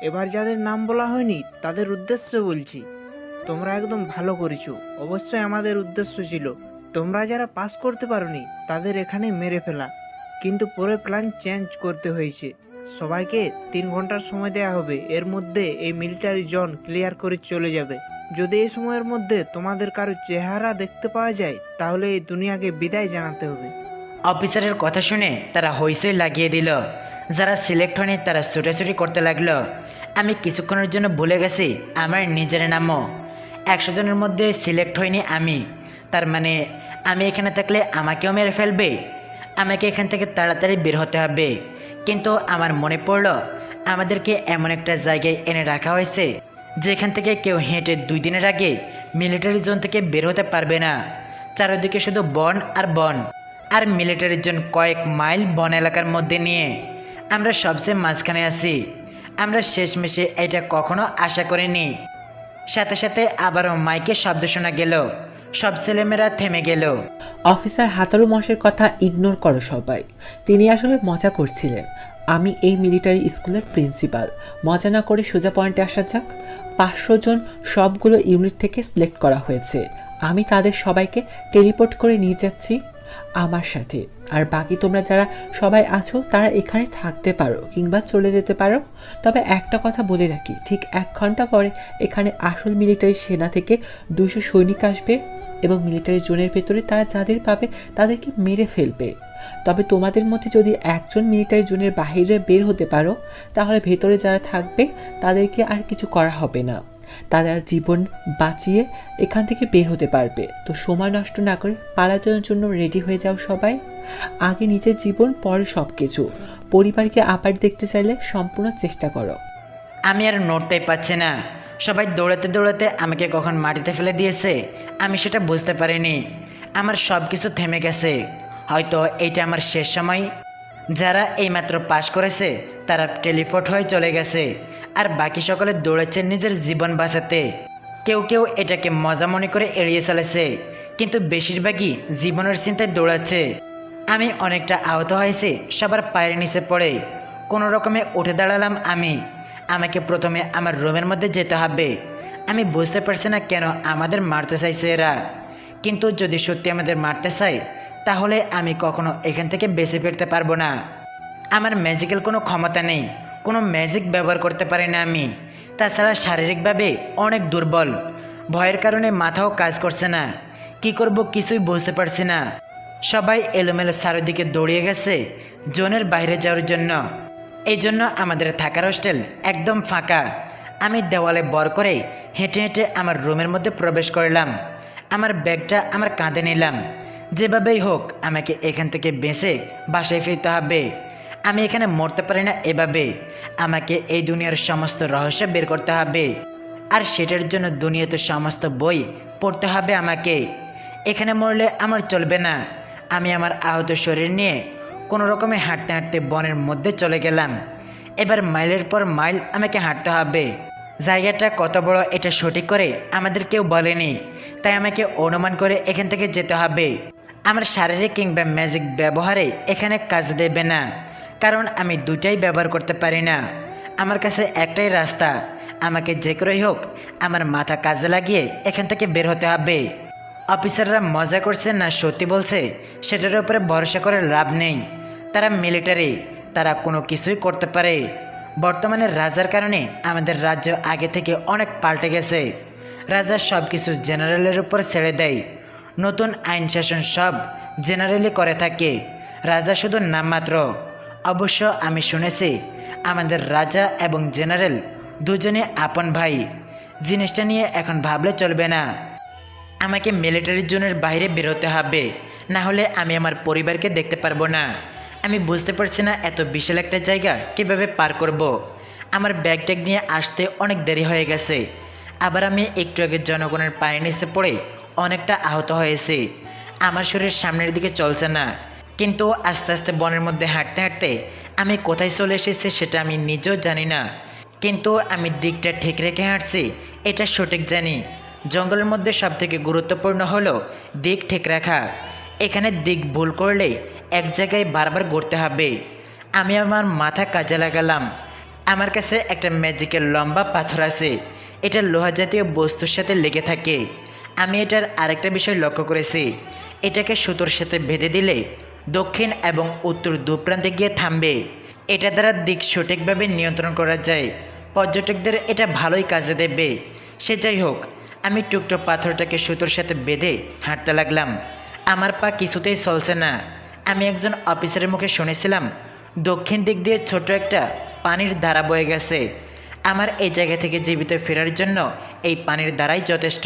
এবার যাদের নাম বলা হয়নি তাদের উদ্দেশ্য বলছি। তোমরা একদম ভালো করেছো। অবশ্যই আমাদের উদ্দেশ্য ছিল তোমরা যারা পাস করতে পারোনি তাদের এখানে মেরে ফেলা, কিন্তু পরে প্ল্যান চেঞ্জ করতে হয়েছে। সবাইকে 3 ঘন্টার সময় দেওয়া হবে। এর মধ্যে এই মিলিটারি জোন ক্লিয়ার করে চলে যাবে। যদি এই সময়ের মধ্যে তোমাদের কারো চেহারা দেখতে পাওয়া যায় তাহলে এই দুনিয়াকে বিদায় জানাতে হবে। অফিসারের কথা শুনে তারা হইচই লাগিয়ে দিল। যারা সিলেক্ট হয়নি তারা ছুটাছুটি করতে লাগলো। আমি কিছুক্ষণের জন্য ভুলে গেছি আমার নিজের নামও। 100 জনের মধ্যে সিলেক্ট হয়নি আমি, তার মানে আমি এখানে থাকলে আমাকেও মেরে ফেলবে। আমাকে এখান থেকে তাড়াতাড়ি বের হতে হবে। কিন্তু আমার মনে পড়ল আমাদেরকে এমন একটা জায়গায় এনে রাখা হয়েছে যেখান থেকে কেউ হেঁটে 2 দিনের আগে মিলিটারি জোন থেকে বের হতে পারবে না। চারিদিকে শুধু বন আর বন, আর মিলিটারি জোন কয়েক মাইল বন এলাকার মধ্যে নিয়ে। আমরা সবচেয়ে মাঝখানে আছি। আমরা শেষমেশে এটা কখনো আশা করিনি। সাথে সাথে আবারও মাইকে শব্দ শোনা গেল। সব ছেলেমেয়েরা থেমে গেল। অফিসার হাতারু মশের কথা ইগনোর করো সবাই, তিনি আসলে মজা করছিলেন। আমি এই মিলিটারি স্কুলের প্রিন্সিপাল। মজা না করে সোজা পয়েন্টে আসা যাক। 500 জন সবগুলো ইউনিট থেকে সিলেক্ট করা হয়েছে। আমি তাদের সবাইকে টেলিপোর্ট করে নিয়ে যাচ্ছি আমার সাথে। আর বাকি তোমরা যারা সবাই আছো তারা এখানে থাকতে পারো কিংবা চলে যেতে পারো। তবে একটা কথা বলে রাখি, ঠিক 1 ঘন্টা পরে এখানে আসল মিলিটারি সেনা থেকে 200 সৈনিক আসবে এবং মিলিটারি জোনের ভেতরে তারা যাদের পাবে তাদেরকে মেরে ফেলবে। তবে তোমাদের মধ্যে যদি একজন মিলিটারি জোনের বাইরে বের হতে পারো তাহলে ভেতরে যারা থাকবে তাদেরকে আর কিছু করা হবে না। তাদের জীবন বাঁচিয়ে এখান থেকে বের হতে পারবে। তো সময় নষ্ট না করে পালানোর জন্য রেডি হয়ে যাও সবাই। আগে নিজের জীবন, পরে সব কিছু। পরিবারকে আবার দেখতে চাইলে সম্পূর্ণ চেষ্টা করো। আমি আর নড়তেই পারছি না। সবাই দৌড়াতে দৌড়াতে আমাকে কখন মাটিতে ফেলে দিয়েছে আমি সেটা বুঝতে পারিনি। আমার সব কিছু থেমে গেছে। হয়তো এইটা আমার শেষ সময়। যারা এইমাত্র পাশ করেছে তারা টেলিপোর্ট হয়ে চলে গেছে, আর বাকি সকলে দৌড়াচ্ছে নিজের জীবন বাঁচাতে। কেউ কেউ এটাকে মজা মনে করে এড়িয়ে চলেছে, কিন্তু বেশিরভাগই জীবনের চিন্তায় দৌড়াচ্ছে। আমি অনেকটা আহত হয়েছি সবার পায়ের নিচে পড়ে। কোনো রকমে উঠে দাঁড়ালাম আমি। আমাকে প্রথমে আমার রুমের মধ্যে যেতে হবে। আমি বুঝতে পারছি না কেন আমাদের মারতে চাইছে এরা, কিন্তু যদি সত্যি আমাদের মারতে চায় তাহলে আমি কখনো এখান থেকে বেঁচে ফিরতে পারবো না। আমার ম্যাজিক্যাল কোনো ক্ষমতা নেই, কোনো ম্যাজিক ব্যবহার করতে পারি না আমি। তাছাড়া শারীরিকভাবে অনেক দুর্বল। ভয়ের কারণে মাথাও কাজ করছে না। কি করব কিছুই বুঝতে পারছি না। সবাই এলোমেলো চারিদিকে দৌড়িয়ে গেছে জোনের বাইরে যাওয়ার জন্য। এই জন্য আমাদের থাকার হোস্টেল একদম ফাঁকা। আমি দেওয়ালে বর করে হেঁটে হেঁটে আমার রুমের মধ্যে প্রবেশ করলাম। আমার ব্যাগটা আমার কাঁধে নিলাম। যেভাবেই হোক আমাকে এখান থেকে বেঁচে বাসায় ফিরতে হবে। আমি এখানে মরতে পারি না এভাবে। আমাকে এই দুনিয়ার সমস্ত রহস্য বের করতে হবে, আর সেটার জন্য দুনিয়াতে সমস্ত বই পড়তে হবে আমাকে। এখানে মরলে আমার চলবে না। আমি আমার আহত শরীর নিয়ে কোনো রকমে হাঁটতে হাঁটতে বনের মধ্যে চলে গেলাম। এবার মাইলের পর মাইল আমাকে হাঁটতে হবে। জায়গাটা কত বড় এটা সঠিক করে আমাদের কেউ বলেনি, তাই আমাকে অনুমান করে এখান থেকে যেতে হবে। আমার শারীরিক কিংবা ম্যাজিক ব্যবহারে এখানে কাজ দেবে না, কারণ আমি দুটাই ব্যবহার করতে পারি না। আমার কাছে একটাই রাস্তা, আমাকে যে করেই হোক আমার মাথা কাজে লাগিয়ে এখান থেকে বের হতে হবে। অফিসাররা মজা করছে না সত্যি বলছে সেটার উপরে ভরসা করে লাভ নেই। তারা মিলিটারি, তারা কোনো কিছুই করতে পারে। বর্তমানে রাজার কারণে আমাদের রাজ্য আগে থেকে অনেক পাল্টে গেছে। রাজা সব কিছু জেনারেলের উপর ছেড়ে দেয়। নতুন আইন শাসন সব জেনারেলি করে থাকে, রাজা শুধু নামমাত্র। অবশ্য আমি শুনেছি আমাদের রাজা এবং জেনারেল দুজনে আপন ভাই। জিনিসটা নিয়ে এখন ভাবলে চলবে না। আমাকে মিলিটারি জোনের বাইরে বেরোতে হবে, না হলে আমি আমার পরিবারকে দেখতে পারবো না। আমি বুঝতে পারছি না এত বিশাল একটা জায়গা কীভাবে পার করব। আমার ব্যাগ ট্যাগ নিয়ে আসতে অনেক দেরি হয়ে গেছে। আবার আমি একটু আগে জনগণের পায়ের নিচে পড়ে অনেকটা আহত হয়েছি। আমার শরীর সামনের দিকে চলছে না, কিন্তু আস্তে আস্তে বনের মধ্যে হাঁটতে হাঁটতে আমি কোথায় চলে এসেছি সেটা আমি নিজেও জানি না। কিন্তু আমি দিকটা ঠিক রেখে হাঁটছি এটা সঠিক জানি। জঙ্গলের মধ্যে সবথেকে গুরুত্বপূর্ণ হলো দিক ঠিক রাখা। এখানে দিক ভুল করলে এক জায়গায় বারবার ঘুরতে হবে। আমি আমার মাথা কাজে লাগালাম। আমার কাছে একটা ম্যাজিকের লম্বা পাথর আছে, এটা লোহা জাতীয় বস্তুর সাথে লেগে থাকে। আমি এটার আরেকটা বিষয় লক্ষ্য করেছি, এটাকে সুতোর সাথে বেঁধে দিলে দক্ষিণ এবং উত্তর দুপ্রান্তে গিয়ে থামবে। এটা দ্বারা দিক সঠিকভাবে নিয়ন্ত্রণ করা যায়। পর্যটকদের এটা ভালোই কাজে দেবে। সে যাই হোক, আমি টুকটো পাথরটাকে সুতোর সাথে বেঁধে হাঁটতে লাগলাম। আমার পা কিছুতেই চলছে না। আমি একজন অফিসারের মুখে শুনেছিলাম দক্ষিণ দিক দিয়ে ছোট একটা পানির ধারা বয়ে গেছে। আমার এই জায়গা থেকে জীবিত ফেরার জন্য এই পানির ধারাই যথেষ্ট।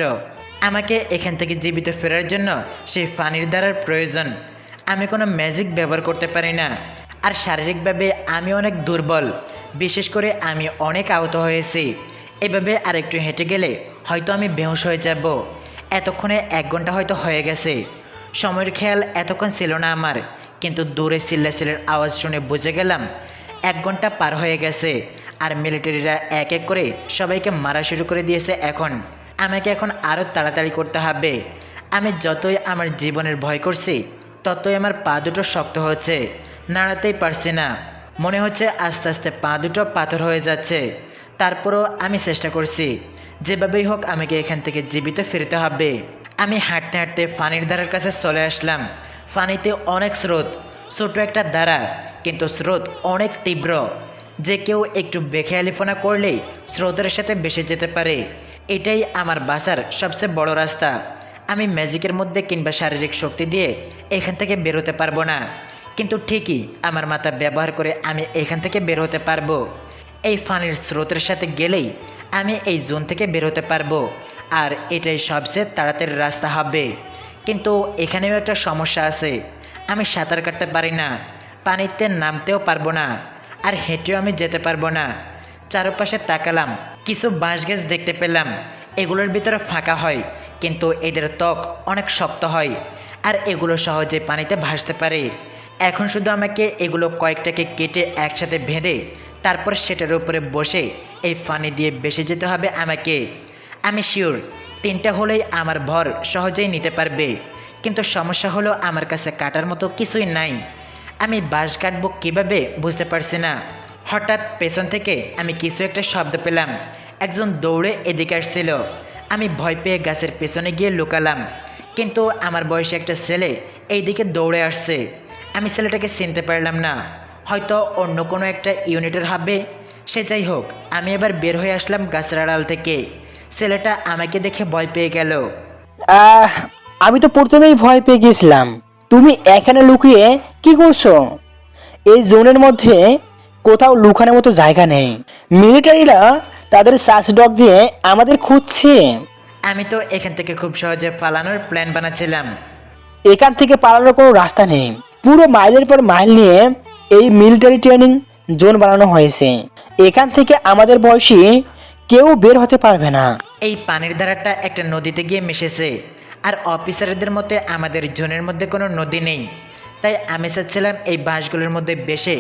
আমাকে এখান থেকে জীবিত ফেরার জন্য সেই পানির ধারার প্রয়োজন। আমি কোনো ম্যাজিক ব্যবহার করতে পারি না, আর শারীরিকভাবে আমি অনেক দুর্বল। বিশেষ করে আমি অনেক আহত হয়েছি। এভাবে আরেকটু হেঁটে গেলে হয়তো আমি বেহুশ হয়ে যাব। এতক্ষণে 1 ঘন্টা হয়তো হয়ে গেছে। সময়ের খেয়াল এতক্ষণ ছিল না আমার, কিন্তু দূরে চিল্লাচিল্লির আওয়াজ শুনে বুঝে গেলাম 1 ঘন্টা পার হয়ে গেছে। আর মিলিটারিরা এক এক করে সবাইকে মারা শুরু করে দিয়েছে। আমাকে এখন আরও তাড়াতাড়ি করতে হবে। আমি যতই আমার জীবনের ভয় করছি ততই আমার পা দুটো শক্ত হচ্ছে, নাড়াতেই পারছি না। মনে হচ্ছে আস্তে আস্তে পা দুটো পাথর হয়ে যাচ্ছে। তারপরও আমি চেষ্টা করছি, যেভাবেই হোক আমাকে এখান থেকে জীবিত ফিরতে হবে। আমি হাঁটতে হাঁটতে ফানির ধারার কাছে চলে আসলাম। ফানিতে অনেক স্রোত, ছোট একটা ধারা, কিন্তু স্রোত অনেক তীব্র। যে কেউ একটু বেখেয়ালিপনা করলেই স্রোতের সাথে ভেসে যেতে পারে। এটাই আমার বাঁচার সবচেয়ে বড় রাস্তা। আমি ম্যাজিকের মধ্যে কিংবা শারীরিক শক্তি দিয়ে এখান থেকে বেরোতে পারবো না, কিন্তু ঠিকই আমার মাথা ব্যবহার করে আমি এখান থেকে বের হতে পারবো। এই ফানির স্রোতের সাথে গেলেই আমি এই জোন থেকে বের হতে পারবো, আর এটাই সবচেয়ে তাড়াতাড়ি রাস্তা হবে। কিন্তু এখানেও একটা সমস্যা আছে, আমি সাঁতার কাটতে পারি না, পানিতে নামতেও পারবো না, আর হেঁটেও আমি যেতে পারবো না। চারপাশে তাকালাম, কিছু বাঁশ গাছ দেখতে পেলাম। এগুলোর ভিতরে ফাঁকা হয়, কিন্তু এদের ত্বক অনেক শক্ত হয়, আর এগুলো সহজে পানিতে ভাসতে পারে। এখন শুধু আমাকে এগুলো কয়েকটাকে কেটে একসাথে বেঁধে তারপর সেটার উপরে বসে এই ফানি দিয়ে ভেসে যেতে হবে আমাকে। আমি শিওর 3টা হলেই আমার ভর সহজেই নিতে পারবে, কিন্তু সমস্যা হলো আমার কাছে কাটার মতো কিছুই নাই। আমি বাঁশ কাটবো কীভাবে বুঝতে পারছি না। হঠাৎ পেছন থেকে আমি কিছু একটা শব্দ পেলাম। একজন দৌড়ে এদিকে আসছিল। আমি ভয় পেয়ে গাছের পেছনে গিয়ে লুকালাম, কিন্তু আমার বয়সে একটা ছেলে এই দিকে দৌড়ে আসছে। আমি ছেলেটাকে চিনতে পারলাম না, হয়তো অন্য কোনো একটা ইউনিটের হবে। সে যাই হোক, আমি এবার বের হয়ে আসলাম গাছের আড়াল থেকে। ছেলেটা আমাকে দেখে ভয় পেয়ে গেল। আমি তো প্রথমেই ভয় পেয়ে গেছিলাম। তুমি এখানে লুকিয়ে কি করছো? এই জোনের মধ্যে কোথাও লুকানোর মতো জায়গা নেই। মিলিটারিরা তাদের সার্চ ডগ দিয়ে আমাদের খুঁজছে। আমি তো এখান থেকে খুব সহজে পালানোর প্ল্যান বানাচ্ছিলাম। এখান থেকে পালানোর কোনো রাস্তা নেই। পুরো মাইলের পর মাইল নিয়ে এই মিলিটারি ট্রেনিং জোন বানানো হয়েছে। এখান থেকে আমাদের বয়সী কেউ বের হতে পারবে না। এই পানির ধারাটা একটা নদীতে গিয়ে মিশেছে, আর অফিসারদের মতে আমাদের জোনের মধ্যে কোনো নদী নেই। তাই আমি চাচ্ছিলাম এই বাঁশগুলোর মধ্যে বেশে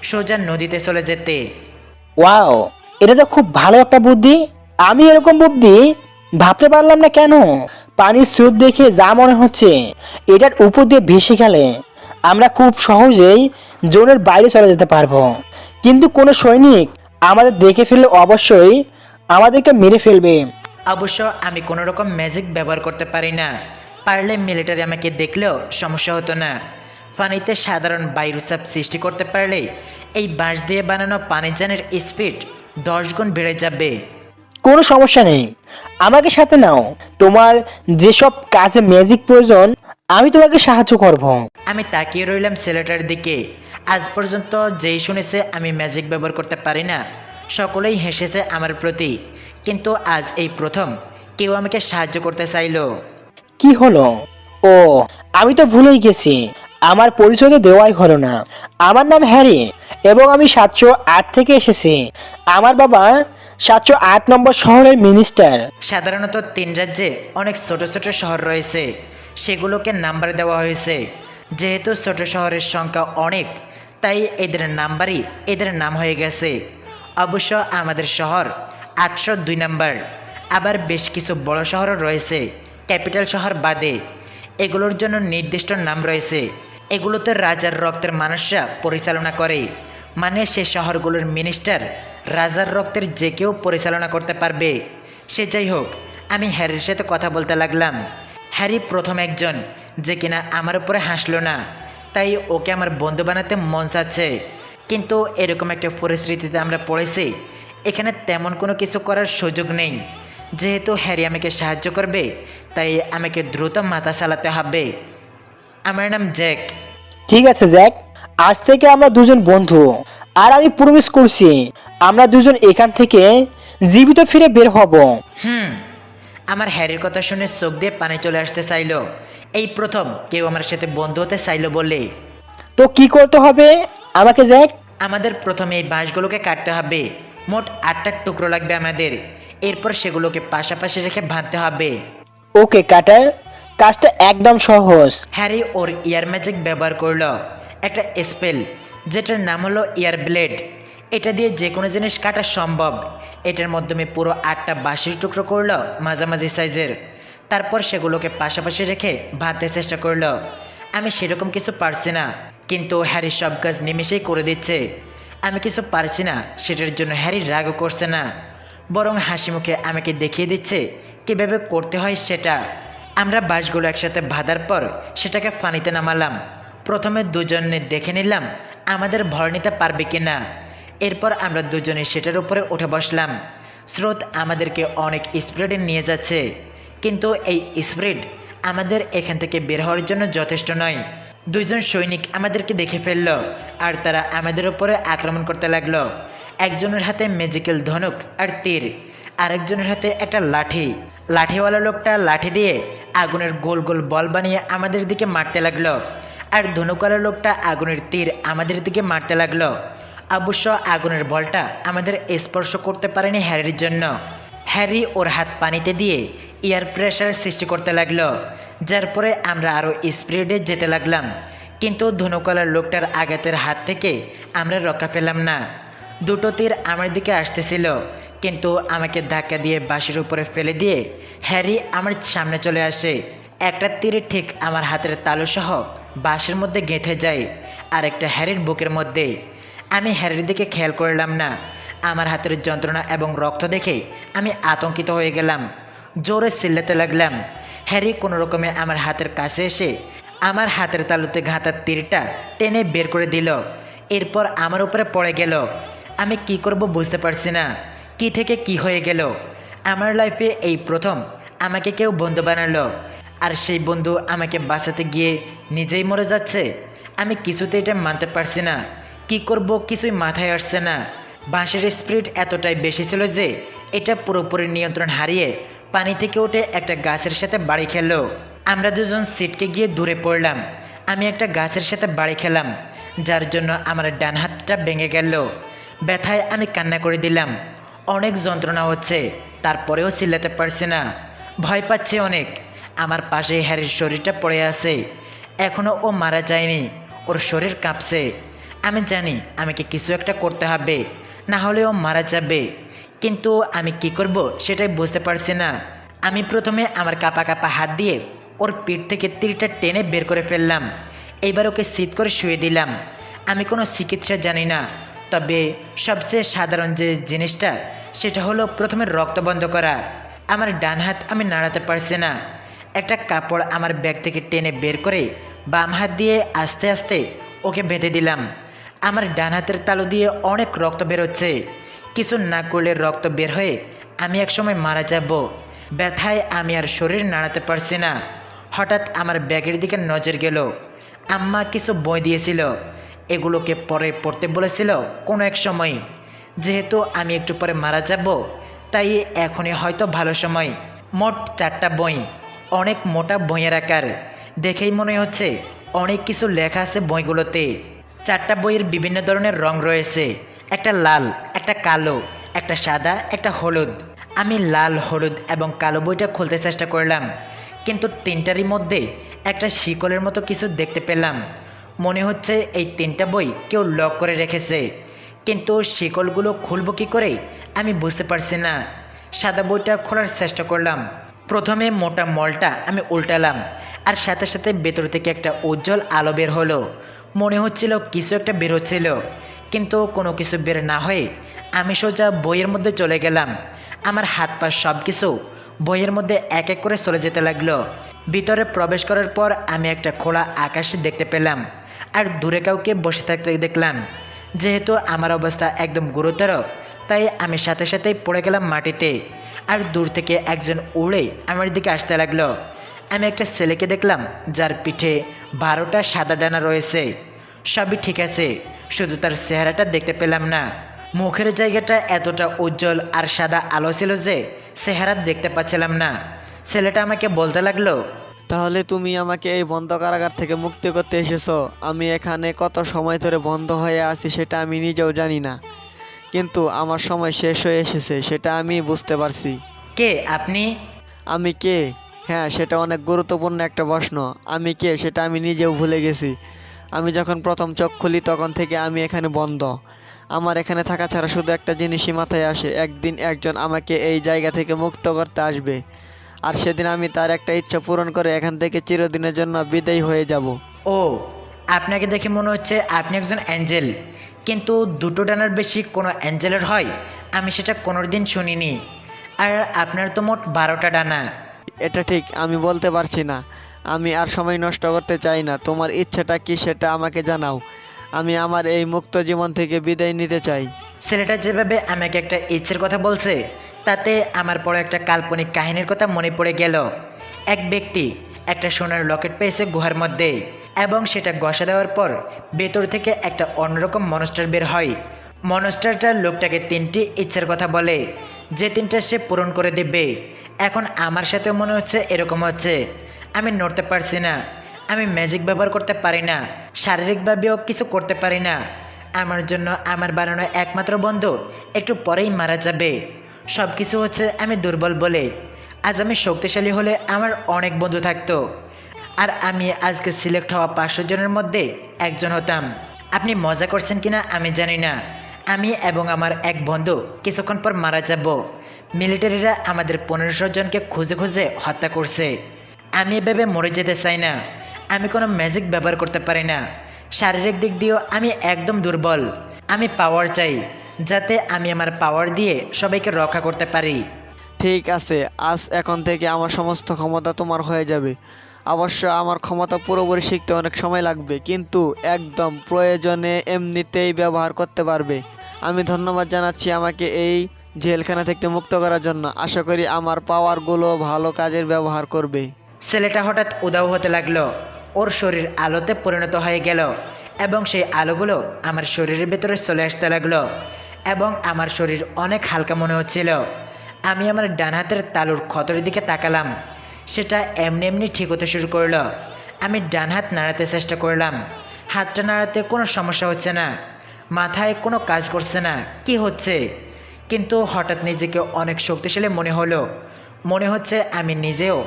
সোজা নদীতে চলে যেতে। ওয়াও, এটা তো খুব ভালো একটা বুদ্ধি। আমি এরকম বুদ্ধি ভাবতে পারলাম না কেন? পানির স্রোত দেখে যা মনে হচ্ছে এটার উপর দিয়ে ভেসে গেলে আমরা খুব সহজেই জোনের বাইরে চলে যেতে পারবো। কিন্তু কোনো সৈনিক আমাদের দেখে ফেললে অবশ্যই আমাদেরকে মেরে ফেলবে। অবশ্য আমি কোনো রকম ম্যাজিক ব্যবহার করতে পারি না, পারলে মিলিটারি আমাকে দেখলেও সমস্যা হতো না। পানিতে সাধারণ বায়ুর চাপ সৃষ্টি করতে পারলে এই বাঁশ দিয়ে বানানো পানিযানের স্পিড 10 গুণ বেড়ে যাবে। কোনো সমস্যা নেই, আমাকে সাথে নাও। তোমার যেসব কাজে ম্যাজিক প্রয়োজন আমি তোমাকে সাহায্য করব। আমি তাকিয়ে রইলাম ছেলেটার দিকে। আজ পর্যন্ত যেই শুনেছে আমি ম্যাজিক ব্যবহার করতে পারি না, সকলেই হেসেছে আমার প্রতি, কিন্তু আজ এই প্রথম কেউ আমাকে সাহায্য করতে চাইলো। কি হলো? ও, আমি তো ভুলেই গেছি, আমার পরিচয় তো দেওয়াই হলো না। আমার নাম হ্যারি এবং আমি 708 থেকে এসেছি। আমার বাবা 708 নম্বর শহরের মিনিস্টার। সাধারণত 3 রাজ্যে অনেক ছোট ছোট শহর রয়েছে, সেগুলোকে নাম্বার দেওয়া হয়েছে। যেহেতু ছোট শহরের সংখ্যা অনেক, তাই এদের নাম্বারই এদের নাম হয়ে গেছে। অবশ্য আমাদের শহর 802 নাম্বার। আবার বেশ কিছু বড় শহরও রয়েছে, ক্যাপিটাল শহর বাদে। এগুলোর জন্য নির্দিষ্ট নাম রয়েছে। এগুলোতে রাজার রক্তের মানুষরা পরিচালনা করে, মানে সে শহরগুলোর মিনিস্টার রাজার রক্তের যে কেউ পরিচালনা করতে পারবে। সে যাই হোক, আমি হ্যারির সাথে কথা বলতে লাগলাম। হ্যারি প্রথম একজন যে কিনা আমার উপরে হাসলো না, তাই ওকে আমার বন্ধু বানাতে মন চাচ্ছে। কিন্তু এরকম একটা পরিস্থিতিতে আমরা পড়েছি, এখানে তেমন কোনো কিছু করার সুযোগ নেই। যেহেতু হ্যারি আমাকে সাহায্য করবে, তাই আমাকে দ্রুত মাথা চালাতে হবে। আমার নাম জ্যাক। ঠিক আছে জ্যাক, আজ থেকে আমরা দুজন বন্ধু। আর আমি প্রমিস করছি আমরা দুজন এখান থেকে জীবিত ফিরে বের হব। আমার হ্যারির কথা শুনে চোখ দিয়ে পানি চলে আসতে চাইলো। এই প্রথম কেউ আমার সাথে বন্ধু হতে চাইলো বলে। তো কি করতে হবে আমাকে জ্যাক? আমাদের প্রথমে এই বাঁশগুলোকে কাটতে হবে। মোট 8টা টুকরো লাগবে আমাদের। এরপর সেগুলোকে পাশাপাশি রেখে বাঁধতে হবে। ওকে কাটার, কাজটা একদম সহজ। হ্যারি ওর ইয়ার ম্যাজিক ব্যবহার করলো, একটা স্পেল যেটার নাম হলো ইয়ার ব্লেড। এটা দিয়ে যে কোনো জিনিস কাটা সম্ভব। এটার মাধ্যমে পুরো 8টা বাঁশের টুকরো করলো মাঝামাঝি সাইজের। তারপর সেগুলোকে পাশাপাশি রেখে বাঁধতে চেষ্টা করলো। আমি সেরকম কিছু পারছি না, কিন্তু হ্যারি সব কাজ নিমেষেই করে দিচ্ছে। আমি কিছু পারছি না, সেটার জন্য হ্যারি রাগও করছে না, বরং হাসি মুখে আমাকে দেখিয়ে দিচ্ছে কীভাবে করতে হয় সেটা। আমরা বাঁশগুলো একসাথে বাঁধার পর সেটাকে পানিতে নামালাম। প্রথমে দুজনে দেখে নিলাম আমাদের ভর নিতে পারবে কি না। এরপর আমরা দুজনে সেটার উপরে উঠে বসলাম। স্রোত আমাদেরকে অনেক স্পিডে নিয়ে যাচ্ছে, কিন্তু এই স্পিড আমাদের এখান থেকে বের হওয়ার জন্য যথেষ্ট নয়। দুইজন সৈনিক আমাদেরকে দেখে ফেলল, আর তারা আমাদের উপরে আক্রমণ করতে লাগলো। একজনের হাতে ম্যাজিক্যাল ধনুক আর তীর, আরেকজনের হাতে একটা লাঠি। লাঠিওয়ালা লোকটা লাঠি দিয়ে আগুনের গোল গোল বল বানিয়ে আমাদের দিকে মারতে লাগলো, আর ধনুকওয়ালা লোকটা আগুনের তীর আমাদের দিকে মারতে লাগলো। অবশ্য আগুনের বলটা আমাদের স্পর্শ করতে পারেনি হ্যারির জন্য। হ্যারি ওর হাত পানিতে দিয়ে এয়ার প্রেশার সৃষ্টি করতে লাগলো, যার পরে আমরা আরও স্পিডে যেতে লাগলাম। কিন্তু ধনুকওয়ালা লোকটার আঘাতের হাত থেকে আমরা রক্ষা পেলাম না। দুটো তীর আমার দিকে আসতেছিল, কিন্তু আমাকে ধাক্কা দিয়ে বাঁশের উপরে ফেলে দিয়ে হ্যারি আমার সামনে চলে আসে। একটা তীর ঠিক আমার হাতের তালুসহ বাঁশের মধ্যে গেঁথে যায়, আর একটা হ্যারির বুকের মধ্যে। আমি হ্যারির দিকে খেয়াল করলাম না। আমার হাতের যন্ত্রণা এবং রক্ত দেখে আমি আতঙ্কিত হয়ে গেলাম, জোরে চিল্লাতে লাগলাম। হ্যারি কোনো রকমে আমার হাতের কাছে এসে আমার হাতের তালুতে ঘাঁটা তীরটা টেনে বের করে দিল। এরপর আমার উপরে পড়ে গেল। আমি কি করব বুঝতে পারছি না, কি থেকে কি হয়ে গেল। আমার লাইফে এই প্রথম আমাকে কেউ বন্ধু বানালো, আর সেই বন্ধু আমাকে বাঁচাতে গিয়ে নিজেই মরে যাচ্ছে। আমি কিছুতে এটা মানতে পারছি না। কি করব কিছুই মাথায় আসছে না। বাঁশের স্পিড এতটাই বেশি ছিল যে এটা পুরোপুরি নিয়ন্ত্রণ হারিয়ে পানি থেকে উঠে একটা গাছের সাথে বাড়ি খেলো। আমরা দুজন সিটকে গিয়ে দূরে পড়লাম। আমি একটা গাছের সাথে বাড়ি খেলাম, যার জন্য আমার ডান হাতটা ভেঙে গেল। ব্যথায় আমি কান্না করে দিলাম। অনেক যন্ত্রণা হচ্ছে, তারপরেও চিল্লাতে পারছি না। ভয় পাচ্ছি অনেক। আমার পাশে হ্যারির শরীরটা পড়ে আছে, এখনও ও মারা যায়নি, ওর শরীর কাঁপছে। আমি জানি আমাকে কিছু একটা করতে হবে, না হলে ও মারা যাবে। কিন্তু আমি কি করব সেটাই বুঝতে পারছি না। আমি প্রথমে আমার কাঁপা কাঁপা হাত দিয়ে ওর পিঠ থেকে তীরটা টেনে বের করে ফেললাম। এইবার ওকে সিট করে শুয়ে দিলাম। আমি কোনো চিকিৎসা জানি না, তবে সবচেয়ে সাধারণ যে জিনিসটা সেটা হলো প্রথমে রক্ত বন্ধ করা। আমার ডান হাত আমি নাড়াতে পারছি না। একটা কাপড় আমার ব্যাগ থেকে টেনে বের করে বাম হাত দিয়ে আস্তে আস্তে ওকে বেঁধে দিলাম। আমার ডান হাতের তালু দিয়ে অনেক রক্ত বেরোচ্ছে। কিছু না করলে রক্ত বের হয়ে আমি একসময় মারা যাব। ব্যথায় আমি আর শরীর নাড়াতে পারছি না। হঠাৎ আমার ব্যাগের দিকে নজর গেল। আম্মা কিছু বই দিয়েছিল, এগুলোকে পরে পড়তে বলেছিল কোনো এক সময়। যেহেতু আমি একটু পরে মারা যাব, তাই এখনই হয়তো ভালো সময়। মোট 4টা বই, অনেক মোটা বইয়ের আকার। দেখেই মনে হচ্ছে অনেক কিছু লেখা আছে বইগুলোতে। 4টা বইয়ের বিভিন্ন ধরনের রং রয়েছে, একটা লাল, একটা কালো, একটা সাদা, একটা হলুদ। আমি লাল, হলুদ এবং কালো বইটা খুলতে চেষ্টা করলাম, কিন্তু 3টারই মধ্যে একটা শিকলের মতো কিছু দেখতে পেলাম। মনে হচ্ছে এই 3টা বই কেউ লক করে রেখেছে, কিন্তু শিকলগুলো খুলব কী করে আমি বুঝতে পারছি না। সাদা বইটা খোলার চেষ্টা করলাম। প্রথমে মোটা মলটা আমি উল্টালাম, আর সাথে সাথে ভেতর থেকে একটা উজ্জ্বল আলো বের হলো। মনে হচ্ছিল কিছু একটা বের হচ্ছিল, কিন্তু কোনো কিছু বের না হয়ে আমি সোজা বইয়ের মধ্যে চলে গেলাম। আমার হাত পা সব কিছু বইয়ের মধ্যে এক এক করে চলে যেতে লাগলো। ভিতরে প্রবেশ করার পর আমি একটা খোলা আকাশ দেখতে পেলাম, আর দূরে কাউকে বসে থাকতে দেখলাম। যেহেতু আমার অবস্থা একদম গুরুতর, তাই আমি সাথে সাথেই পড়ে গেলাম মাটিতে। আর দূর থেকে একজন উড়ে আমার দিকে আসতে লাগলো। আমি একটা ছেলেকে দেখলাম, যার পিঠে 12টা সাদা ডানা রয়েছে। সবই ঠিক আছে, শুধু তার চেহারাটা দেখতে পেলাম না। মুখের জায়গাটা এতটা উজ্জ্বল আর সাদা আলো ছিল যে চেহারা দেখতে পাচ্ছিলাম না। ছেলেটা আমাকে বলতে লাগলো, তাহলে তুমি আমাকে এই বন্ধ কারাগার থেকে মুক্তি করতে এসেছো। আমি এখানে কত সময় ধরে বন্ধ হয়ে আছি সেটা আমি নিজেও জানি না, কিন্তু আমার সময় শেষ হয়ে এসেছে সেটা আমি বুঝতে পারছি। কে আপনি? আমি কে? হ্যাঁ, সেটা অনেক গুরুত্বপূর্ণ একটা প্রশ্ন। আমি কে সেটা আমি নিজেও ভুলে গেছি। আমি যখন প্রথম চোখ খুলি তখন থেকে আমি এখানে বন্ধ। আমার এখানে থাকা ছাড়া শুধু একটা জিনিসই মাথায় আসে, একদিন একজন আমাকে এই জায়গা থেকে মুক্ত করতে আসবে, আর সেদিন আমি তার একটা ইচ্ছা পূরণ করে এখান থেকে চিরদিনের জন্য বিদায়ী হয়ে যাব। ও, আপনাকে দেখে মনে হচ্ছে আপনি একজন অ্যাঞ্জেল, কিন্তু 2টো ডানার বেশি কোনো অ্যাঞ্জেলের হয় আমি সেটা কোনো দিন শুনিনি। আর আপনার তো মোট 12টা ডানা। এটা ঠিক, আমি বলতে পারছি না। আমি আর সময় নষ্ট করতে চাই না। তোমার ইচ্ছাটা কি সেটা আমাকে জানাও। আমি আমার এই মুক্ত জীবন থেকে বিদায় নিতে চাই। ছেলেটা যেভাবে আমাকে একটা ইচ্ছের কথা বলছে, তাতে আমার পরে একটা কাল্পনিক কাহিনীর কথা মনে পড়ে গেল। এক ব্যক্তি একটা সোনার লকেট পেয়েছে গুহার মধ্যে, এবং সেটা ঘষা দেওয়ার পর ভেতর থেকে একটা অন্যরকম মনস্টার বের হয়। মনস্টারটা লোকটাকে 3টি ইচ্ছের কথা বলে, যে 3টা সে পূরণ করে দেবে। এখন আমার সাথেও মনে হচ্ছে এরকম হচ্ছে। আমি নড়তে পারছি না, আমি ম্যাজিক ব্যবহার করতে পারি না, শারীরিকভাবেও কিছু করতে পারি না। আমার জন্য আমার বানানো একমাত্র বন্ধু একটু পরেই মারা যাবে। সব কিছু হচ্ছে আমি দুর্বল বলে। আজ আমি শক্তিশালী হলে আমার অনেক বন্ধু থাকতো, আর আমি আজকে সিলেক্ট হওয়া 500 জনের মধ্যে একজন হতাম। আপনি মজা করছেন কিনা আমি জানি না, আমি এবং আমার এক বন্ধু কিছুক্ষণ পর মারা যাব। মিলিটারিরা আমাদের 1500 জনকে খুঁজে খুঁজে হত্যা করছে। আমি এভাবে মরে যেতে চাই না। আমি কোনো ম্যাজিক ব্যবহার করতে পারি না। শারীরিক দিক দিয়েও আমি একদম দুর্বল। আমি পাওয়ার চাই, যাতে আমি আমার পাওয়ার দিয়ে সবাইকে রক্ষা করতে পারি। ঠিক আছে, আজ এখন থেকে আমার সমস্ত ক্ষমতা তোমার হয়ে যাবে। অবশ্য আমার ক্ষমতা পুরোপুরি শিখতে অনেক সময় লাগবে, কিন্তু একদম প্রয়োজনে এমনিতেই ব্যবহার করতে পারবে। আমি ধন্যবাদ জানাচ্ছি আমাকে এই জেলখানা থেকে মুক্ত করার জন্য। আশা করি আমার পাওয়ারগুলো ভালো কাজের ব্যবহার করবে। ছেলেটা হঠাৎ উধাও হতে লাগলো। ওর শরীর আলোতে পরিণত হয়ে গেল, এবং সেই আলোগুলো আমার শরীরের ভেতরে চলে আসতে লাগলো, এবং আমার শরীর অনেক হালকা মনে হচ্ছিল। আমি আমার ডান হাতের তালুর ক্ষতর দিকে তাকালাম। সেটা এমনি এমনি ঠিক হতে শুরু করলো। আমি ডান হাত নাড়াতে চেষ্টা করলাম। হাতটা নাড়াতে কোনো সমস্যা হচ্ছে না, মাথায় কোনো কাজ করছে না, কি হচ্ছে? কিন্তু হঠাৎ নিজেকে অনেক শক্তিশালী মনে হলো। মনে হচ্ছে আমি নিজেও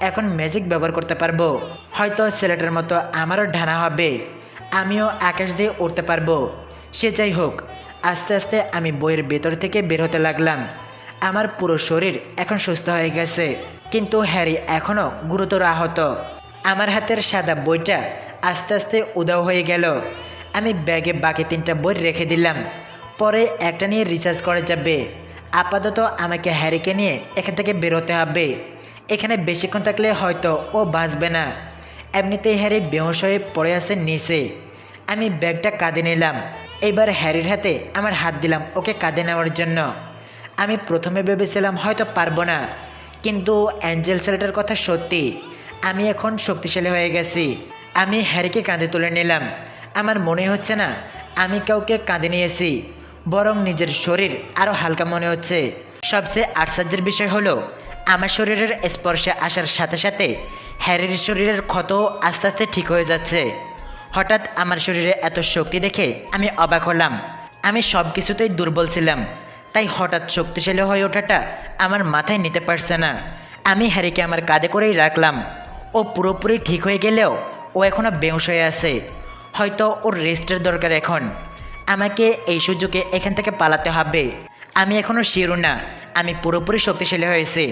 এখন ম্যাজিক ব্যবহার করতে পারবো। হয়তো ছেলেটার মতো আমারও ঢানা হবে, আমিও আকাশ দিয়ে উঠতে পারবো। সে যাই হোক, আস্তে আস্তে আমি বইয়ের ভেতর থেকে বের হতে লাগলাম। আমার পুরো শরীর এখন সুস্থ হয়ে গেছে, কিন্তু হ্যারি এখনও গুরুতর আহত। আমার হাতের সাদা বইটা আস্তে আস্তে উধাও হয়ে গেল। আমি ব্যাগে বাকি 3টা বই রেখে দিলাম, পরে একটা নিয়ে রিচার্জ করা যাবে। আপাতত আমাকে হ্যারিকে নিয়ে এখান থেকে বেরোতে হবে। এখানে বেশিক্ষণ থাকলে হয়তো ও বাঁচবে না। এমনিতেই হ্যারি বেহুশ হয়ে পড়ে আছে নিচে। আমি ব্যাগটা কাঁধে নিলাম। এবার হ্যারির হাতে আমার হাত দিলাম ওকে কাঁধে নেওয়ার জন্য। আমি প্রথমে ভেবেছিলাম হয়তো পারবো না, কিন্তু অ্যাঞ্জেল ছেলেটার কথা সত্যি, আমি এখন শক্তিশালী হয়ে গেছি। আমি হ্যারিকে কাঁধে তুলে নিলাম। আমার মনে হচ্ছে না আমি কাউকে কাঁধে নিয়েছি, বরং নিজের শরীর আরও হালকা মনে হচ্ছে। সবচেয়ে আশ্চর্যের বিষয় হলো আমার শরীরের স্পর্শে আসার সাথে সাথে হ্যারির শরীরের ক্ষত আস্তে আস্তে ঠিক হয়ে যাচ্ছে। হঠাৎ আমার শরীরে এত শক্তি দেখে আমি অবাক হলাম। আমি সব কিছুতেই দুর্বল ছিলাম, তাই হঠাৎ শক্তিশালী হয়ে ওঠাটা আমার মাথায় নিতে পারছে না। আমি হ্যারিকে আমার কাঁধে করেই রাখলাম। ও পুরোপুরি ঠিক হয়ে গেলেও ও এখনও বেহুশ হয়ে আছে। হয়তো ওর রেস্টের দরকার এখন। আমাকে এই সুযোগে এখান থেকে পালাতে হবে। আমি এখনও শিওর না আমি পুরোপুরি শক্তিশালী হয়েছি,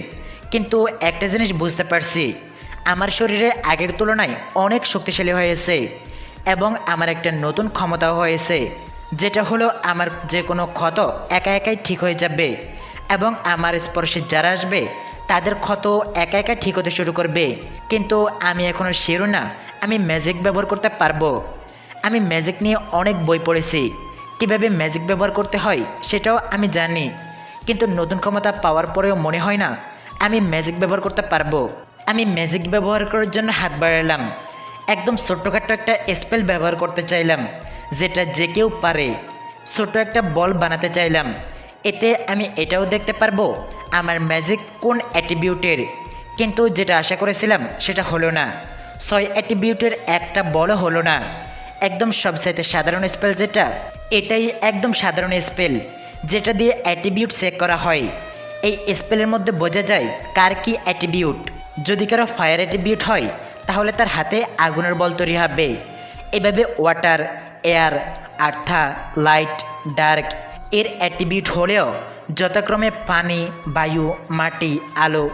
কিন্তু একটা জিনিস বুঝতে পারছি, আমার শরীরে আগের তুলনায় অনেক শক্তিশালী হয়েছে এবং আমার একটা নতুন ক্ষমতাও হয়েছে, যেটা হলো আমার যে কোনো ক্ষত একা একাই ঠিক হয়ে যাবে এবং আমার স্পর্শে যারা আসবে তাদের ক্ষত একা একা ঠিক হতে শুরু করবে। কিন্তু আমি এখনও শিওর না আমি ম্যাজিক ব্যবহার করতে পারবো। আমি ম্যাজিক নিয়ে অনেক বই পড়েছি, কীভাবে ম্যাজিক ব্যবহার করতে হয় সেটাও আমি জানি, কিন্তু নতুন ক্ষমতা পাওয়ার পরেও মনে হয় না আমি ম্যাজিক ব্যবহার করতে পারবো। আমি ম্যাজিক ব্যবহার করার জন্য হাত বাড়ালাম। একদম ছোট্টখাট্ট একটা স্পেল ব্যবহার করতে চাইলাম, যেটা যে কেউ পারে। ছোট একটা বল বানাতে চাইলাম, এতে আমি এটাও দেখতে পারবো আমার ম্যাজিক কোন অ্যাট্রিবিউটের। কিন্তু যেটা আশা করেছিলাম সেটা হলো না। 6 অ্যাট্রিবিউটের একটা বলও হলো না। একদম সবচাইতে সাধারণ স্পেল যেটা, এটাই একদম সাধারণ স্পেল যেটা দিয়ে অ্যাট্রিবিউট চেক করা হয়। এই স্পেলের মধ্যে বোঝা যায় কার কি অ্যাট্রিবিউট। যদি কারো ফায়ার অ্যাট্রিবিউট হয় তাহলে তার হাতে আগুনের বল তৈরি হবে। এভাবে water, air, Arthur, light, dark এর অ্যাট্রিবিউট হলেও যথাক্রমে পানি, বায়ু, মাটি, আলো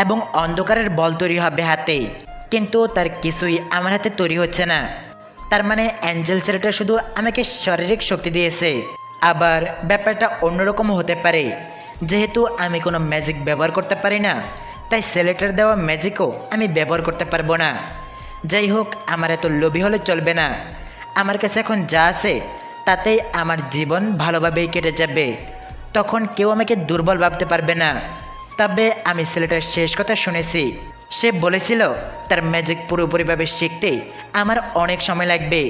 এবং অন্ধকারের বল তৈরি হবে হাতে। কিন্তু তার কিছুই আমার হাতে তৈরি হচ্ছে না। তার মানে অ্যাঞ্জেল ছেলেটা শুধু আমাকে শারীরিক শক্তি দিয়েছে। আবার ব্যাপারটা অন্যরকম হতে পারে, যেহেতু আমি কোনো ম্যাজিক ব্যবহার করতে পারি না, তাই ছেলেটার দেওয়া ম্যাজিকও আমি ব্যবহার করতে পারবো না। যাই হোক, আমার এত লোভী হলে চলবে না। আমার কাছে এখন যা আছে তাতেই আমার জীবন ভালোভাবেই কেটে যাবে। তখন কেউ আমাকে দুর্বল ভাবতে পারবে না। তবে আমি ছেলেটার শেষ কথা শুনেছি, সে বলেছিল তার ম্যাজিক পুরোপুরিভাবে শিখতে আমার অনেক সময় লাগবে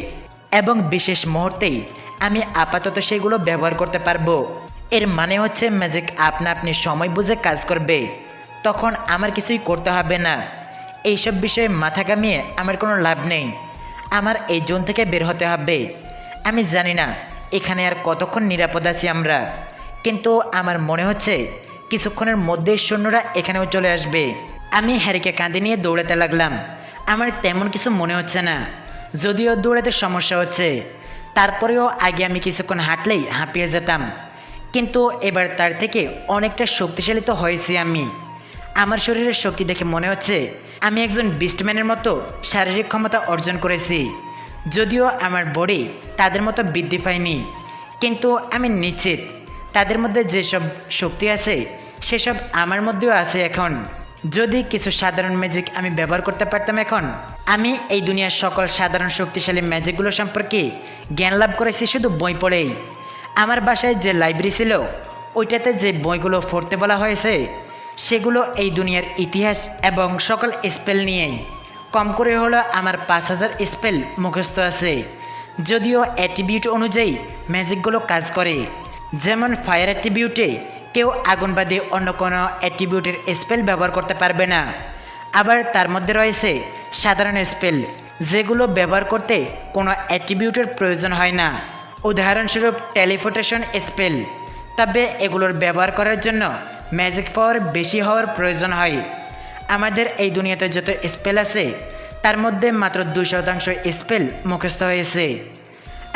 এবং বিশেষ মুহূর্তেই আমি আপাতত সেগুলো ব্যবহার করতে পারবো। এর মানে হচ্ছে ম্যাজিক আপনা আপনি সময় বুঝে কাজ করবে, তখন আমার কিছুই করতে হবে না। এইসব বিষয়ে মাথা ঘামিয়ে আমার কোনো লাভ নেই। আমার এই জোন থেকে বের হতে হবে। আমি জানি না এখানে আর কতক্ষণ নিরাপদ আছি আমরা, কিন্তু আমার মনে হচ্ছে কিছুক্ষণের মধ্যেই সৈন্যরা এখানেও চলে আসবে। আমি হ্যারিকে কাঁধে নিয়ে দৌড়াতে লাগলাম। আমার তেমন কিছু মনে হচ্ছে না, যদিও দৌড়াতে সমস্যা হচ্ছে। তারপরেও আগে আমি কিছুক্ষণ হাঁটলেই হাঁপিয়ে যেতাম, কিন্তু এবার তার থেকে অনেকটা শক্তিশালী তো হয়েছি আমি। আমার শরীরের শক্তি দেখে মনে হচ্ছে আমি একজন বিস্টম্যানের মতো শারীরিক ক্ষমতা অর্জন করেছি। যদিও আমার বডি তাদের মতো বৃদ্ধি পায়নি, কিন্তু আমি নিশ্চিত তাদের মধ্যে যেসব শক্তি আছে সেসব আমার মধ্যেও আছে এখন। যদি কিছু সাধারণ ম্যাজিক আমি ব্যবহার করতে পারতাম এখন, আমি এই দুনিয়ার সকল সাধারণ শক্তিশালী ম্যাজিকগুলো সম্পর্কে জ্ঞান লাভ করেছি শুধু বই পড়েই। আমার বাসায় যে লাইব্রেরি ছিল ওইটাতে যে বইগুলো পড়তে বলা হয়েছে সেগুলো এই দুনিয়ার ইতিহাস এবং সকল স্পেল নিয়ে। কম করে হলো আমার 5000 স্পেল মুখস্থ আছে। যদিও অ্যাট্রিবিউট অনুযায়ী ম্যাজিকগুলো কাজ করে, যেমন ফায়ার অ্যাট্রিবিউটে কেউ আগুন বাদে অন্য কোনো অ্যাট্রিবিউটের স্পেল ব্যবহার করতে পারবে না। আবার তার মধ্যে রয়েছে সাধারণ স্পেল, যেগুলো ব্যবহার করতে কোনো অ্যাট্রিবিউটের প্রয়োজন হয় না, উদাহরণস্বরূপ টেলিপোর্টেশন স্পেল। তবে এগুলোর ব্যবহার করার জন্য ম্যাজিক পাওয়ার বেশি হওয়ার প্রয়োজন হয়। আমাদের এই দুনিয়াতে যত স্পেল আছে তার মধ্যে মাত্র 2% স্পেল মুখস্থ হয়েছে।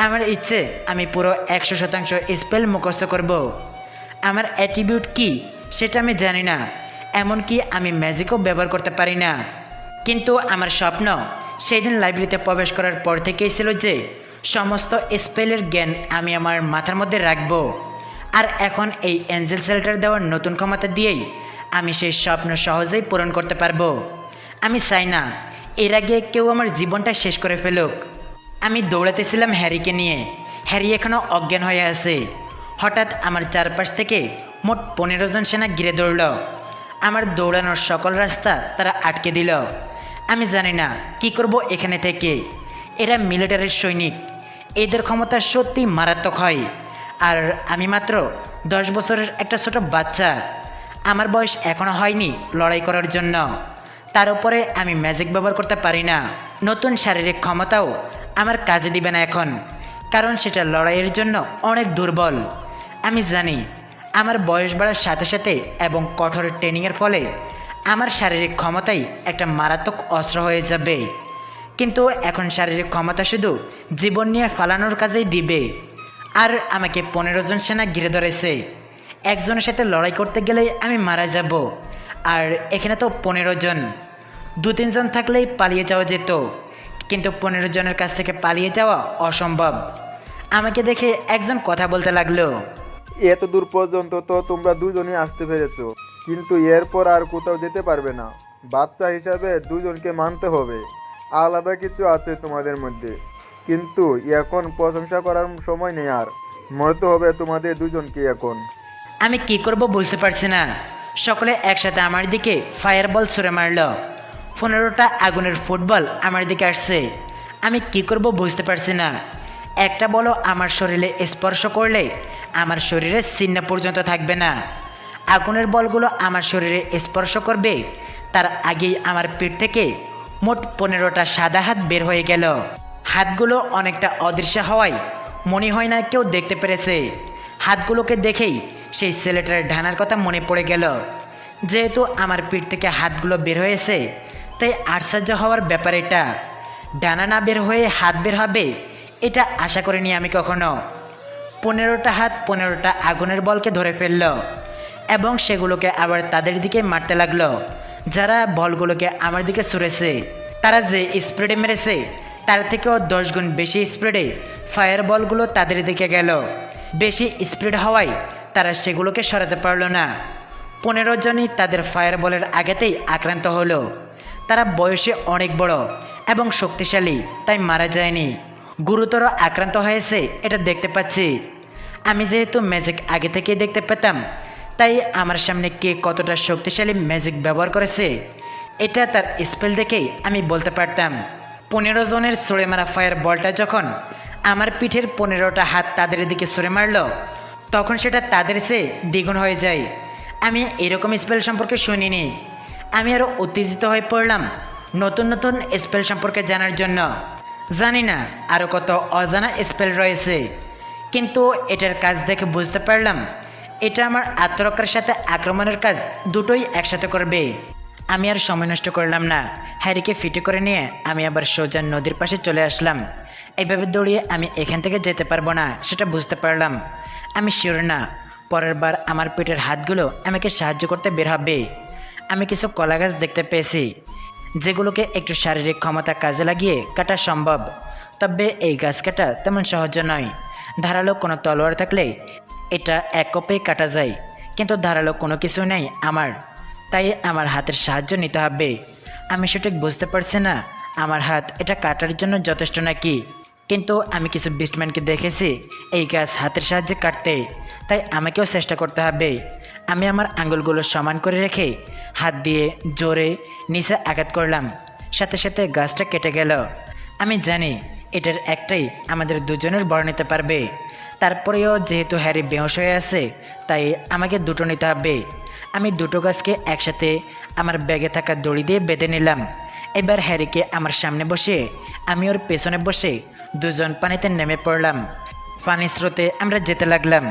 আমার ইচ্ছে আমি পুরো 100% স্পেল মুখস্থ করব। আমার অ্যাট্রিবিউট কি সেটা আমি জানি না, এমনকি আমি ম্যাজিকও ব্যবহার করতে পারি না। কিন্তু আমার স্বপ্ন সেই দিন লাইব্রেরিতে প্রবেশ করার পর থেকেই ছিল যে সমস্ত স্পেলের জ্ঞান আমি আমার মাথার মধ্যে রাখব। আর এখন এই অ্যাঞ্জেল শেল্টার দেওয়ার নতুন ক্ষমতা দিয়েই আমি সেই স্বপ্ন সহজেই পূরণ করতে পারবো। আমি চাই না এর আগে কেউ আমার জীবনটা শেষ করে ফেলুক। আমি দৌড়াতেছিলাম হ্যারিকে নিয়ে। হ্যারি এখনও অজ্ঞান হয়ে আছে। হঠাৎ আমার চারপাশ থেকে মোট 15 জন সেনা ঘিরে দৌড়ল। আমার দৌড়ানোর সকল রাস্তা তারা আটকে দিল। আমি জানি না কি করব এখানে থেকে। এরা মিলিটারির সৈনিক, এদের ক্ষমতা সত্যি মারাত্মক হয়। আর আমি মাত্র 10 বছরের একটা ছোট বাচ্চা। আমার বয়স এখনও হয়নি লড়াই করার জন্য। তার উপরে আমি ম্যাজিক ব্যবহার করতে পারি না। নতুন শারীরিক ক্ষমতাও আমার কাজে দিবে না এখন, কারণ সেটা লড়াইয়ের জন্য অনেক দুর্বল। আমি জানি আমার বয়স বাড়ার সাথে সাথে এবং কঠোর ট্রেনিংয়ের ফলে আমার শারীরিক ক্ষমতাই একটা মারাত্মক অস্ত্র হয়ে যাবে। কিন্তু এখন শারীরিক ক্ষমতা শুধু জীবন নিয়ে ফালানোর কাজেই দিবে। আর আমাকে 15 জন সেনা ঘিরে ধরেছে। একজনের সাথে লড়াই করতে গেলেই আমি মারা যাব। আর এখানে তো 15 জন। 2-3 জন থাকলেই পালিয়ে যাওয়া যেত, কিন্তু 15 জনের কাছ থেকে পালিয়ে যাওয়া অসম্ভব। আমাকে দেখে একজন কথা বলতে লাগলো। এত দূর পর্যন্ত তো তোমরা দুজনই আসতে পেরেছো, কিন্তু এরপর আর কোথাও যেতে পারবে না। বাচ্চা হিসাবে দুজনকে মানতে হবে। আলাদা কিছু আছে তোমাদের মধ্যে, কিন্তু এখন প্রশংসা করার সময় নেই। আর মরতে হবে তোমাদের দুজনকে এখন। আমি কি করব বুঝতে পারছি না। সকলে একসাথে আমার দিকে ফায়ার বল ছুঁড়ে মারল। 15টা আগুনের ফুটবল আমার দিকে আসছে। আমি কি করব বুঝতে পারছি না। একটা বলও আমার শরীরে স্পর্শ করলে আমার শরীরের চিহ্ন পর্যন্ত থাকবে না। আগুনের বলগুলো আমার শরীরে স্পর্শ করবে তার আগেই আমার পিঠ থেকে মোট 15টা সাদা হাত বের হয়ে গেল। হাতগুলো অনেকটা অদৃশ্য হওয়ায় মনে হয় না কেউ দেখতে পেরেছে। হাতগুলোকে দেখেই সেই ছেলেটার ডানার কথা মনে পড়ে গেল। যেহেতু আমার পিঠ থেকে হাতগুলো বের হয়েছে, তাই আশ্চর্য হওয়ার ব্যাপার এটা। ডানা না বের হয়ে হাত বের হবে এটা আশা করিনি আমি কখনো। 15টা হাত 15টা আগুনের বলকে ধরে ফেলল এবং সেগুলোকে আবার তাদের দিকে মারতে লাগলো যারা বলগুলোকে আমার দিকে ছুঁড়েছে। তারা যে স্পিডে মেরেছে তার থেকেও 10 গুণ বেশি স্পিডে ফায়ার বলগুলো তাদের দিকে গেল। বেশি স্পিড হওয়ায় তারা সেগুলোকে সরাতে পারল না। 15 জনই তাদের ফায়ার বলের আঘাতেই আক্রান্ত হলো। তারা বয়সে অনেক বড় এবং শক্তিশালী, তাই মারা যায়নি। গুরুতর আক্রান্ত হয়েছে এটা দেখতে পাচ্ছি। আমি যেহেতু ম্যাজিক আগে থেকেই দেখতে পেতাম, তাই আমার সামনে কে কতটা শক্তিশালী ম্যাজিক ব্যবহার করেছে এটা তার স্পেল দেখেই আমি বলতে পারতাম। 15 জনের ছুঁড়ে মারা ফায়ার বলটা যখন আমার পিঠের 15টা হাত তাদের দিকে ছুঁড়ে মারল, তখন সেটা তাদের চেয়ে দ্বিগুণ হয়ে যায়। আমি এরকম স্পেল সম্পর্কে শুনিনি। আমি আরও উত্তেজিত হয়ে পড়লাম নতুন নতুন স্পেল সম্পর্কে জানার জন্য। জানি না আরও কত অজানা স্পেল রয়েছে, কিন্তু এটার কাজ দেখে বুঝতে পারলাম এটা আমার আত্মরক্ষার সাথে আক্রমণের কাজ দুটোই একসাথে করবে। আমি আর সময় নষ্ট করলাম না। হ্যারিকে ফিটে করে নিয়ে আমি আবার সোজা নদীর পাশে চলে আসলাম। এইভাবে দৌড়িয়ে আমি এখান থেকে যেতে পারবো না সেটা বুঝতে পারলাম। আমি শিওর না পরের বার আমার পেটের হাতগুলো আমাকে সাহায্য করতে বের হবে। আমি কিছু কলা গাছ দেখতে পেয়েছি যেগুলোকে একটু শারীরিক ক্ষমতা কাজে লাগিয়ে কাটা সম্ভব। তবে এই গাছ কাটা তেমন সহজ নয়। ধারালো কোনো তলোয়ার থাকলে এটা এক কোপেই কাটা যায়, কিন্তু ধারালো কোনো কিছু নেই আমার, তাই আমার হাতের সাহায্য নিতে হবে। আমি সঠিক বুঝতে পারছি না আমার হাত এটা কাটার জন্য যথেষ্ট নাকি, কিন্তু আমি কিছু বিস্টম্যানকে দেখেছি এই গাছ হাতের সাহায্যে কাটতে, তাই আমাকেও চেষ্টা করতে হবে। আমি আমার আঙুলগুলো সমান করে রেখে হাত দিয়ে জোরে নিচে আঘাত করলাম, সাথে সাথে গাছটা কেটে গেল। আমি জানি এটার একটাই আমাদের দুজনের বড় নিতে পারবে। তারপরেও যেহেতু হ্যারি বেহুশ হয়ে আছে, তাই আমাকে দুটো নিতে হবে। আমি দুটো গাছকে একসাথে আমার ব্যাগে থাকা দড়ি দিয়ে বেঁধে নিলাম এবার হ্যারিকে আমার সামনে বসে আমি ওর পেছনে বসে দুজন পানিতে নেমে পড়লাম। পানির স্রোতে আমরা যেতে লাগলাম।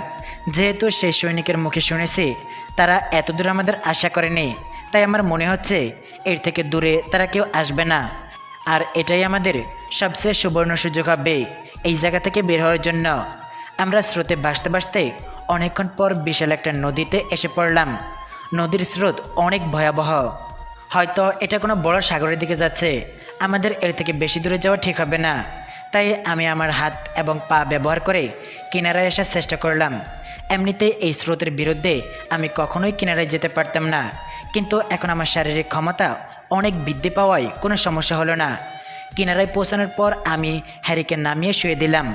যেহেতু সেই সৈনিকের মুখে শুনেছি তারা এতদূর আমাদের আশা করেনি, তাই আমার মনে হচ্ছে এর থেকে দূরে তারা কেউ আসবে না। আর এটাই আমাদের সবচেয়ে সুবর্ণ সুযোগ হবে এই জায়গা থেকে বের হওয়ার জন্য। আমরা স্রোতে ভাসতে ভাসতে অনেকক্ষণ পর বিশাল একটা নদীতে এসে পড়লাম। নদীর স্রোত অনেক ভয়াবহ। হয়তো এটা কোনো বড় সাগরের দিকে যাচ্ছে, আমাদের এর থেকে বেশি দূরে যাওয়া ঠিক হবে না। তাই আমি আমার হাত এবং পা ব্যবহার করে কিনারায় আসার চেষ্টা করলাম। এমনিতেই এই স্রোতের বিরুদ্ধে আমি কখনোই কিনারায় যেতে পারতাম না, কিন্তু এখন আমার শারীরিক ক্ষমতা অনেক বৃদ্ধি পাওয়ায় কোনো সমস্যা হলো না। কিনারায় পৌঁছানোর পর আমি হ্যারিকে নামিয়ে শুয়ে দিলাম।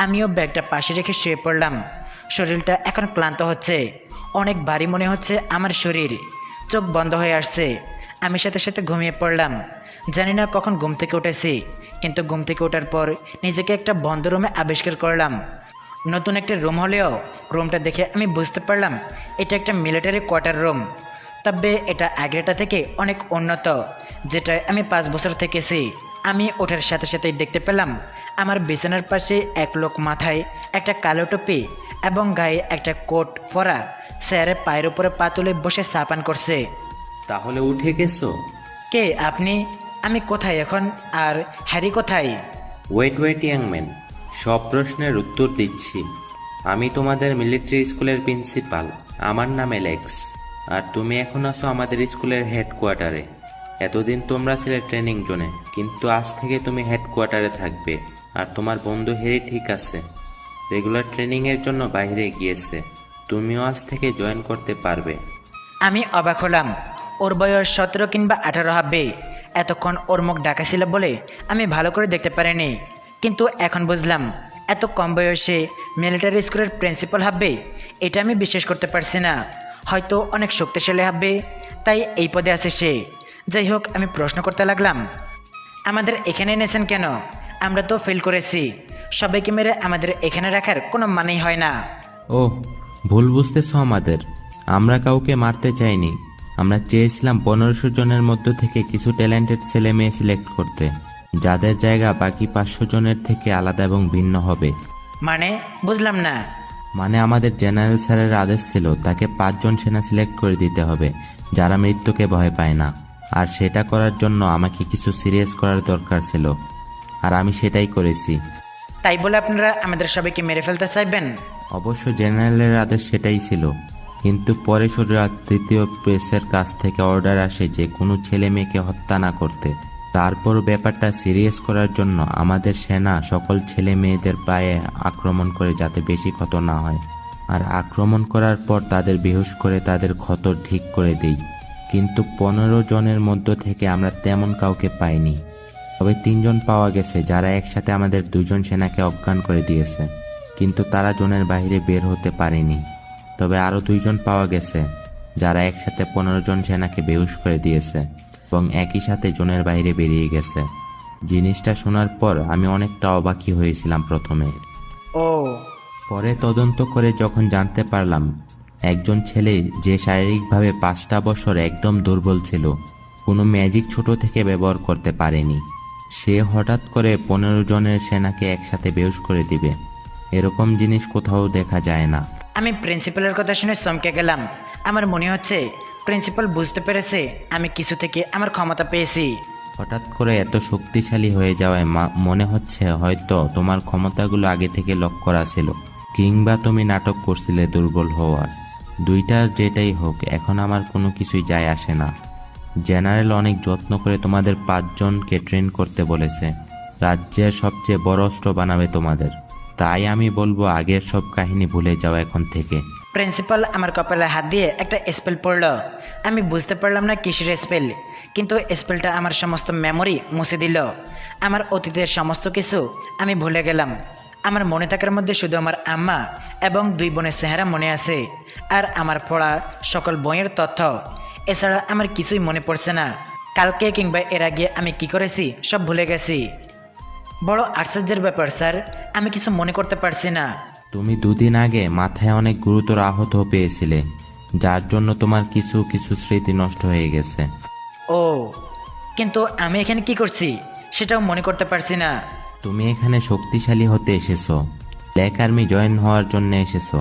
আমিও ব্যাগটা পাশে রেখে শুয়ে পড়লাম। শরীরটা এখন ক্লান্ত হচ্ছে, অনেক ভারী মনে হচ্ছে আমার শরীর। চোখ বন্ধ হয়ে আসছে। আমি সাথে সাথে ঘুমিয়ে পড়লাম। জানি না কখন ঘুম থেকে উঠেছি, কিন্তু ঘুম থেকে ওঠার পর নিজেকে একটা বন্ধ রুমে আবিষ্কার করলাম। নতুন একটা রুম হলেও রুমটা দেখে আমি বুঝতে পারলাম এটা একটা মিলিটারি কোয়ার্টার রুম। তবে এটা আগেরটা থেকে অনেক উন্নত, যেটায় আমি 5 বছর থেকেছি। আমি ওঠার সাথে সাথেই দেখতে পেলাম আমার বিছানার পাশে এক লোক মাথায় একটা কালো টুপি এবং গায়ে একটা কোট পরা চেয়ারের পায়ের উপরে পা তুলে বসে চা পান করছে। তাহলে উঠে গেছো? কে আপনি? আমি কোথায় এখন? আর হ্যারি কোথায়? ওয়েট ইয়াংম্যান, সব প্রশ্নের উত্তর দিচ্ছি। আমি তোমাদের মিলিটারি স্কুলের প্রিন্সিপাল। আমার নাম অ্যালেক্স, আর তুমি এখন আছো আমাদের স্কুলের হেডকোয়ার্টারে। এতদিন তোমরা ছিলে ট্রেনিং জোনে, কিন্তু আজ থেকে তুমি হেডকোয়ার্টারে থাকবে। আর তোমার বন্ধু হ্যারি ঠিক আছে, রেগুলার ট্রেনিংয়ের জন্য বাইরে গিয়েছে। তুমিও আজ থেকে জয়েন করতে পারবে। আমি অবাক হলাম। ওর বয়স 17 কিংবা 18 হবে। এতক্ষণ ওর মুখ ঢাকা ছিল বলে আমি ভালো করে দেখতে পারিনি, কিন্তু এখন বুঝলাম এত কম বয়সে মিলিটারি স্কুলের প্রিন্সিপাল হবে। এটা আমি বিশ্বাস করতে পারছি না। হয়তো অনেক শক্তিশালী হবে, তাই এই পদে আছে সে। যাই হোক, আমি প্রশ্ন করতে লাগলাম, আমাদের এখানে এনেছেন কেন? আমরা তো ফেল করেছি। সবাইকে মেরে আমাদের এখানে রাখার কোনো মানেই হয় না। ও, ভুল বুঝতেছ আমাদের। আমরা কাউকে মারতে চাইনি। আমরা চেয়েছিলাম 1500 জনের মধ্য থেকে কিছু ট্যালেন্টেড ছেলে মেয়ে সিলেক্ট করতে, যাদের জায়গা বাকি 500 জনের থেকে আলাদা এবং ভিন্ন হবে। মানে বুঝলাম না। মানে আমাদের জেনারেল স্যারের আদেশ ছিল তাকে 5 জন সেনা সিলেক্ট করে দিতে হবে যারা মৃত্যুকে ভয় পায় না। আর সেটা করার জন্য আমাকে কিছু সিরিয়াস করার দরকার ছিল, আর আমি সেটাই করেছি। তাই বলে আপনারা আমাদের সবাইকে মেরে ফেলতে চাইবেন? অবশ্য জেনারেলের আদেশ সেটাই ছিল, কিন্তু পরে রাত 3য় প্রেসের কাছ থেকে অর্ডার আসে যে কোনো ছেলে মেয়েকে হত্যা না করতে। তারপর ব্যাপারটা সিরিয়াস করার জন্য আমাদের সেনা সকল ছেলে মেয়েদের পায়ে আক্রমণ করে যাতে বেশি ক্ষত না হয়, আর আক্রমণ করার পর তাদের বেহুশ করে তাদের ক্ষত ঠিক করে দেই। কিন্তু 15 জনের মধ্য থেকে আমরা তেমন কাউকে পাইনি। তবে 3 জন পাওয়া গেছে যারা একসাথে আমাদের 2 জন সেনাকে অজ্ঞান করে দিয়েছে, কিন্তু তারা জোনের বাইরে বের হতে পারেনি। তবে আরও 2 জন পাওয়া গেছে যারা একসাথে 15 জন সেনাকে বেহুশ করে দিয়েছে এবং একই সাথে জোনের বাইরে বেরিয়ে গেছে। জিনিসটা শোনার পর আমি অনেকটা অবাকই হয়েছিলাম প্রথমে। ও, পরে তদন্ত করে যখন জানতে পারলাম একজন ছেলে যে শারীরিকভাবে 5টা বছর একদম দুর্বল ছিল, কোনো ম্যাজিক ছোট থেকে ব্যবহার করতে পারেনি, সে হঠাৎ করে 15 জনের সেনাকে একসাথে বেহুশ করে দিবে, এরকম জিনিস কোথাও দেখা যায় না। আমি প্রিন্সিপালের কথা শুনে চমকে গেলাম। আমার মনে হচ্ছে প্রিন্সিপাল বুঝতে পেরেছে আমি কিছু থেকে আমার ক্ষমতা পেয়েছি। হঠাৎ করে এত শক্তিশালী হয়ে যাওয়ায় মনে হচ্ছে হয়তো তোমার ক্ষমতাগুলো আগে থেকে লক করা ছিল, কিংবা তুমি নাটক করছিলে দুর্বল হওয়ার। দুইটার যেটাই হোক, এখন আমার কোনো কিছুই যায় আসে না। জেনারেল অনেক যত্ন করে তোমাদের 5 জনকে ট্রেন করতে বলেছে। রাজ্যের সবচেয়ে বড় অস্ত্র বানাবে তোমাদের। তাই আমি বলবো আগের সব কাহিনী ভুলে যাও এখন থেকে। প্রিন্সিপাল আমার কপালে হাত দিয়ে একটা স্পেল পড়লো। আমি বুঝতে পারলাম না কিসের স্পেল, কিন্তু স্পেলটা আমার সমস্ত মেমোরি মুছে দিল। আমার অতীতের সমস্ত কিছু আমি ভুলে গেলাম। আমার মনে থাকার মধ্যে শুধু আমার আম্মা এবং 2 বোনের চেহারা মনে আছে, আর আমার পড়া সকল বইয়ের তথ্য। এছাড়া আমার কিছুই মনে পড়ছে না। কালকে কিংবা এর আগে আমি কি করেছি সব ভুলে গেছি। বড় আশ্চর্যের ব্যাপার স্যার, আমি কিছু মনে করতে পারছি না। তুমি 2 দিন আগে মাথায় অনেক গুরুতর আহত পেয়েছিলে, যার জন্য তোমার কিছু স্মৃতি নষ্ট হয়ে গেছে। ও, কিন্তু আমি এখানে কি করছি সেটাও মনে করতে পারছি না। তুমি এখানে শক্তিশালী হতে এসেছো, ব্ল্যাক আর্মি জয়েন হওয়ার জন্য এসেছো।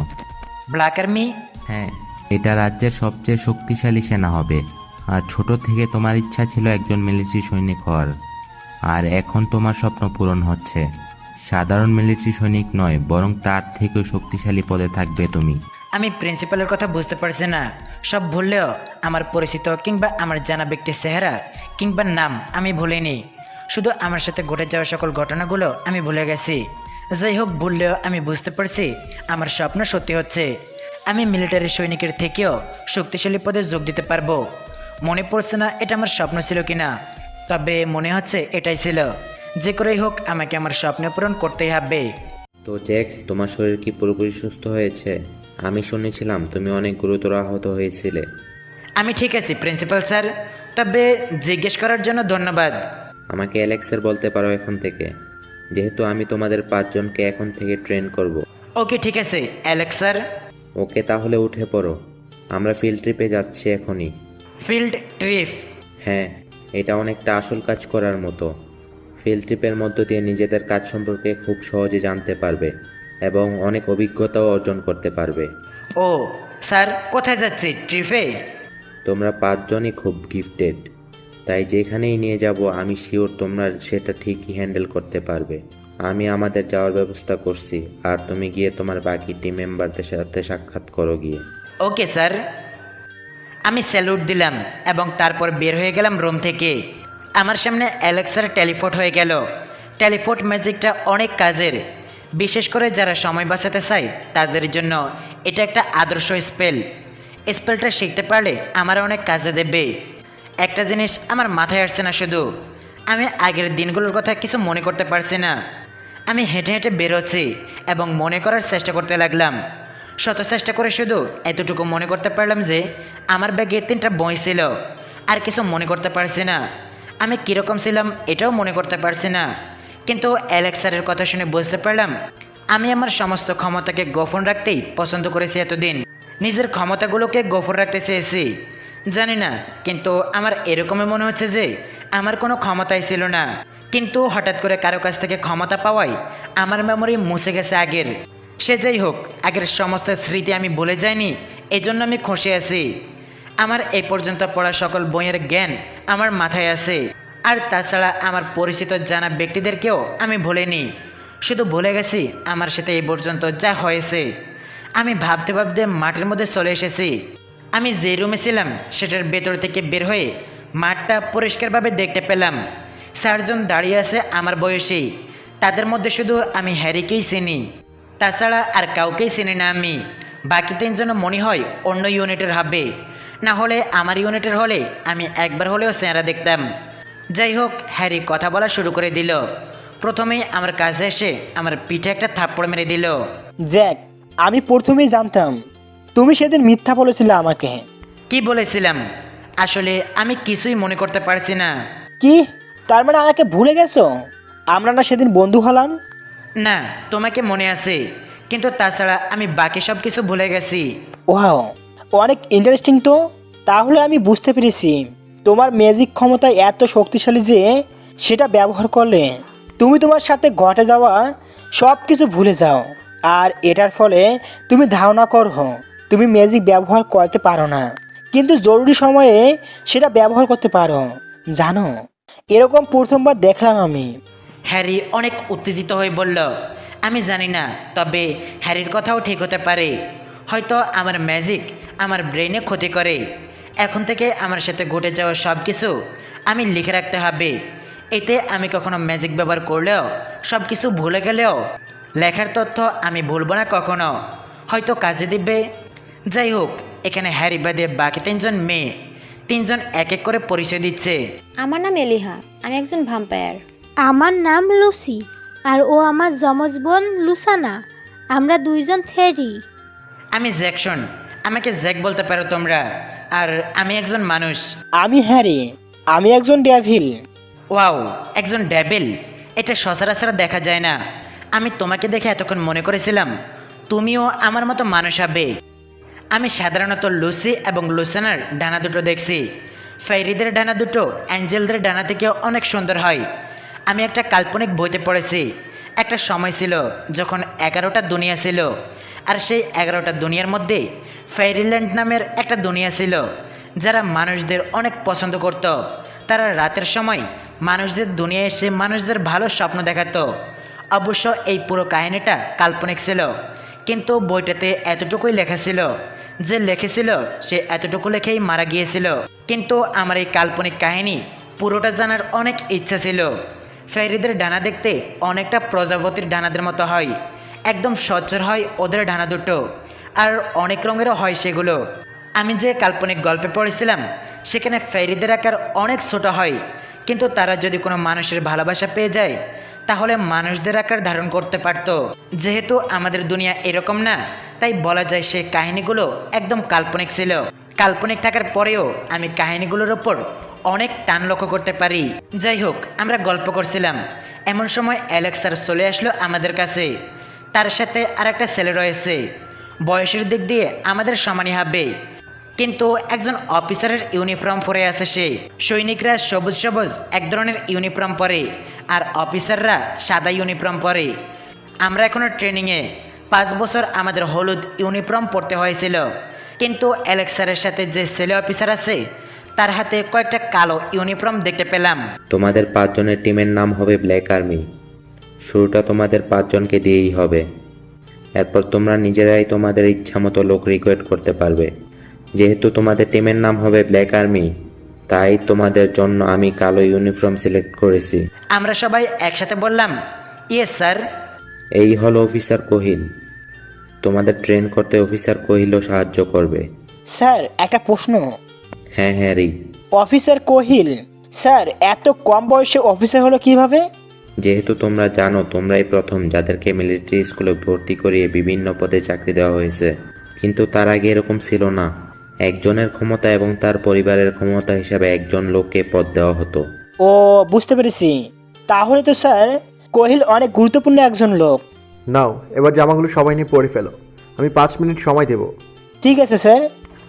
Black army? হ্যাঁ, এটা রাজ্যের সবচেয়ে শক্তিশালী সেনা হবে। আর ছোট থেকে তোমার ইচ্ছা ছিল একজন মিলিটারি সৈনিক হওয়ার, আর এখন তোমার স্বপ্ন পূরণ হচ্ছে। সাধারণ মিলিটারি সৈনিক নয়, বরং তার থেকেও শক্তিশালী পদে থাকবে তুমি। আমি প্রিন্সিপালের কথা বুঝতে পারছি না। সব ভুললেও আমার পরিচিত কিংবা আমার জানা ব্যক্তির চেহারা কিংবা নাম আমি ভুলিনি। শুধু আমার সাথে ঘটে যাওয়া সকল ঘটনাগুলো আমি ভুলে গেছি। যাই হোক, ভুললেও আমি বুঝতে পারছি আমার স্বপ্ন সত্যি হচ্ছে। আমি মিলিটারি সৈনিকের থেকেও শক্তিশালী পদে যোগ দিতে পারবো। মনে পড়ছে না এটা আমার স্বপ্ন ছিল কিনা, তবে মনে হচ্ছে এটাই ছিল। যে করেই হোক আমাকে আমার স্বপ্ন পূরণ করতেই হবে। তো জ্যাক, তোমার শরীর কি পুরোপুরি সুস্থ হয়েছে? আমি শুনেছিলাম তুমি অনেক গুরুতর আহত হয়েছিলে। আমি ঠিক আছি প্রিন্সিপাল স্যার, তবে জিজ্ঞেস করার জন্য ধন্যবাদ। আমাকে অ্যালেক্সার বলতে পারো এখন থেকে, যেহেতু আমি তোমাদের 5 জনকে এখন থেকে ট্রেন করব। ওকে ঠিক আছে অ্যালেক্স স্যার। ওকে, তাহলে উঠে পড়ো, আমরা ফিল্ড ট্রিপে যাচ্ছি এখনই। Field trip? হ্যাঁ, এটা অনেকটা আসল কাজ করার মতো। ফিল্ড ট্রিপের মধ্য দিয়ে নিজেদের কাজ সম্পর্কে খুব সহজে জানতে পারবে এবং অনেক অভিজ্ঞতাও অর্জন করতে পারবে। ও স্যার, কোথায় যাচ্ছি ট্রিপে? তোমরা 5 জনই খুব গিফটেড, তাই যেখানেই নিয়ে যাব আমি শিওর তোমরা সেটা ঠিকই হ্যান্ডেল করতে পারবে। আমি আমাদের যাওয়ার ব্যবস্থা করছি, আর তুমি গিয়ে তোমার বাকি টিম মেম্বারদের সাথে সাক্ষাৎ করো গিয়ে। Okay sir. আমি স্যালুট দিলাম এবং তারপর বের হয়ে গেলাম রুম থেকে। আমার সামনে অ্যালেক্সার টেলিপোর্ট হয়ে গেল। টেলিপোর্ট ম্যাজিকটা অনেক কাজের, বিশেষ করে যারা সময় বাঁচাতে চায় তাদের জন্য এটা একটা আদর্শ স্পেল। স্পেলটা শিখতে পারলে আমার অনেক কাজে দেবে। একটা জিনিস আমার মাথায় আসছে না, শুধু আমি আগের দিনগুলোর কথা কিছু মনে করতে পারছি না। আমি হেঁটে হেঁটে বেরোচ্ছি এবং মনে করার চেষ্টা করতে লাগলাম। শত চেষ্টা করে শুধু এতটুকু মনে করতে পারলাম যে আমার ব্যাগে 3টা বই ছিল। আর কিছু মনে করতে পারছি না। আমি কীরকম ছিলাম এটাও মনে করতে পারছি না। কিন্তু অ্যালেক্সারের কথা শুনে বুঝতে পারলাম আমি আমার সমস্ত ক্ষমতাকে গোপন রাখতেই পছন্দ করেছি এতদিন। নিজের ক্ষমতাগুলোকে গোপন রাখতে চেয়েছি, জানি না, কিন্তু আমার এরকমই মনে হচ্ছে যে আমার কোনো ক্ষমতাই ছিল না। কিন্তু হঠাৎ করে কারো কাছ থেকে ক্ষমতা পাওয়ায় আমার মেমোরি মুছে গেছে আগের। সে যাই হোক, আগের সমস্ত স্মৃতি আমি ভুলে যাইনি, এজন্য আমি খুশি আছি। আমার এই পর্যন্ত পড়া সকল বইয়ের জ্ঞান আমার মাথায় আছে। আর তাছাড়া আমার পরিচিত জানা ব্যক্তিদেরকেও আমি ভুলিনি, শুধু ভুলে গেছি আমার সাথে এই পর্যন্ত যা হয়েছে। আমি ভাবতে ভাবতে মাঠের মধ্যে চলে এসেছি। আমি যে রুমে ছিলাম সেটার ভেতর থেকে বের হয়ে মাঠটা পরিষ্কারভাবে দেখতে পেলাম। 4 জন দাঁড়িয়ে আছে আমার বয়সী। তাদের মধ্যে শুধু আমি হ্যারিকেই চিনি, তাছাড়া আর কাউকেই চিনি না আমি। বাকি 3 জন মনে হয় অন্য ইউনিটের হবে, না হলে আমার ইউনিটের হলে আমি একবার হলেও চেহারা দেখতাম। যাই হোক, হ্যারি কথা বলা শুরু করে দিল। প্রথমেই আমার কাছে এসে আমার পিঠে একটা থাপ্পড় মেরে দিল। জ্যাক, আমি প্রথমেই জানতাম তুমি সেদিন মিথ্যা বলেছিলে আমাকে। কি বলেছিলাম? আসলে আমি কিছুই মনে করতে পারছি না। কি, তার মানে আমাকে ভুলে গেছো? আমরা না সেদিন বন্ধু হলাম? না, তোমাকে মনে আছে, কিন্তু তাছাড়া আমি বাকি সব কিছু ভুলে গেছি। ওয়াও, অনেক ইন্টারেস্টিং তো। তাহলে আমি বুঝতে পেরেছি তোমার ম্যাজিক ক্ষমতা এত শক্তিশালী যে সেটা ব্যবহার করলে তুমি তোমার সাথে ঘটে যাওয়া সব কিছু ভুলে যাও। আর এটার ফলে তুমি ধারণা করো তুমি ম্যাজিক ব্যবহার করতে পারো না, কিন্তু জরুরি সময়ে সেটা ব্যবহার করতে পারো। জানো, এরকম প্রথমবার দেখলাম আমি। হ্যারি অনেক উত্তেজিত হয়ে বলল, আমি জানি না, তবে হ্যারির কথাও ঠিক হতে পারে। হয়তো আমার ম্যাজিক আমার ব্রেনে ক্ষতি করে। এখন থেকে আমার সাথে ঘটে যাওয়া সব কিছু আমি লিখে রাখতে হবে। এতে আমি কখনো ম্যাজিক ব্যবহার করলেও সব কিছু ভুলে গেলেও লেখার তথ্য আমি ভুলব না কখনো, হয়তো কাজে দিবে। যাই হোক, এখানে হ্যারি বাদে বাকি 3 জন মেয়ে, 3 জন এক এক করে পরিচয় দিচ্ছে। আমার নাম এলিহা, আমি একজন ভ্যাম্পায়ার। আমার নাম লুসি, আর ও আমার যমজ বোন লুসানা। আমরা 2 জন থেরি। আমি জ্যাকসন, আমাকে জ্যাক বলতে পারো তোমরা। আর আমি একজন মানুষ। আমি হ্যারি, আমি একজন ডেভিল। ওয়াও, একজন ডেভিল? এটা সচরাচর দেখা যায় না। আমি তোমাকে দেখে এতক্ষণ মনে করেছিলাম তুমিও আমার মতো মানুষ হবে। আমি সাধারণত লুসি এবং লুসানার ডানা দুটো দেখছি, ফেরিদের ডানা দুটো অ্যাঞ্জেলদের ডানা থেকে অনেক সুন্দর হয়। আমি একটা কাল্পনিক বইতে পড়েছি, একটা সময় ছিল যখন 11টা দুনিয়া ছিল, আর সেই 11টা দুনিয়ার মধ্যে ফেরিল্যান্ড নামের একটা দুনিয়া ছিল যারা মানুষদের অনেক পছন্দ করত। তারা রাতের সময় মানুষদের দুনিয়ায় এসে মানুষদের ভালো স্বপ্ন দেখাতো। অবশ্য এই পুরো কাহিনীটা কাল্পনিক ছিল, কিন্তু বইটাতে এতটুকুই লেখা ছিল যে লিখেছিল সে এতটুকু লেখেই মারা গিয়েছিল। কিন্তু আমার এই কাল্পনিক কাহিনী পুরোটা জানার অনেক ইচ্ছা ছিল। ফেরিদের ডানা দেখতে অনেকটা প্রজাপতির ডানাদের মতো হয়, একদম সচ্চর হয় ওদের ডানা দুটো, আর অনেক রঙেরও হয় সেগুলো। আমি যে কাল্পনিক গল্পে পড়েছিলাম সেখানে ফেরিদের আকার অনেক ছোট হয়, কিন্তু তারা যদি কোনো মানুষের ভালোবাসা পেয়ে যায় তাহলে মানুষদের আকার ধারণ করতে পারত। যেহেতু আমাদের দুনিয়া এরকম না, তাই বলা যায় সেই কাহিনীগুলো একদম কাল্পনিক ছিল। কাল্পনিক থাকার পরেও আমি কাহিনীগুলোর ওপর অনেক টান লক্ষ্য করতে পারি। যাই হোক, আমরা গল্প করছিলাম, এমন সময় অ্যালেক্স স্যার চলে আসলো আমাদের কাছে। তার সাথে আর একটা ছেলে রয়েছে, বয়সের দিক দিয়ে আমাদের সমানই হবে, কিন্তু একজন অফিসারের ইউনিফর্ম পরে আছে সে। সৈনিকরা সবুজ সবুজ এক ধরনের ইউনিফর্ম পরে, আর অফিসাররা সাদা ইউনিফর্ম পরে। আমরা এখনও ট্রেনিংয়ে, 5 বছর আমাদের হলুদ ইউনিফর্ম পরতে হয়েছিল, কিন্তু অ্যালেক্স স্যারের সাথে যে ছেলে অফিসার আছে তার হাতে কয়েকটা কালো ইউনিফর্ম দেখতে পেলাম। তোমাদের 5 জনের টিমের নাম হবে ব্ল্যাক আর্মি। শুরুটা তোমাদের 5 জনকে দিয়েই হবে। এরপর তোমরা নিজেরাই তোমাদের ইচ্ছা মতো লোক রিক্রুট করতে পারবে। যেহেতু তোমাদের টিমের নাম হবে ব্ল্যাক আর্মি, তাই তোমাদের জন্য আমি কালো ইউনিফর্ম সিলেক্ট করেছি। আমরা সবাই একসাথে বললাম, ইয়েস স্যার। এই হলো অফিসার কোহিল। তোমাদের ট্রেন করতে অফিসার কোহিলও সাহায্য করবে। স্যার একটা প্রশ্ন। হ্যাঁ হ্যারি। অফিসার কোহিল স্যার এত কম বয়সে অফিসার হলো কিভাবে? যেহেতু তোমরা জানো তোমরাই প্রথম যাদেরকে মিলিটারি স্কুলে ভর্তি করিয়ে বিভিন্ন পদে চাকরি দেওয়া হয়েছে, কিন্তু তার আগে এরকম ছিল না। একজনের ক্ষমতা এবং তার পরিবারের ক্ষমতা হিসাবে একজন লোককে পদ দেওয়া হতো। ও বুঝতে পেরেছি। তাহলে তো স্যার কোহিল অনেক গুরুত্বপূর্ণ একজন লোক। নাও এবার জামাগুলো সবাই নিয়ে পরে ফেলো, আমি 5 মিনিট সময় দেব। ঠিক আছে স্যার।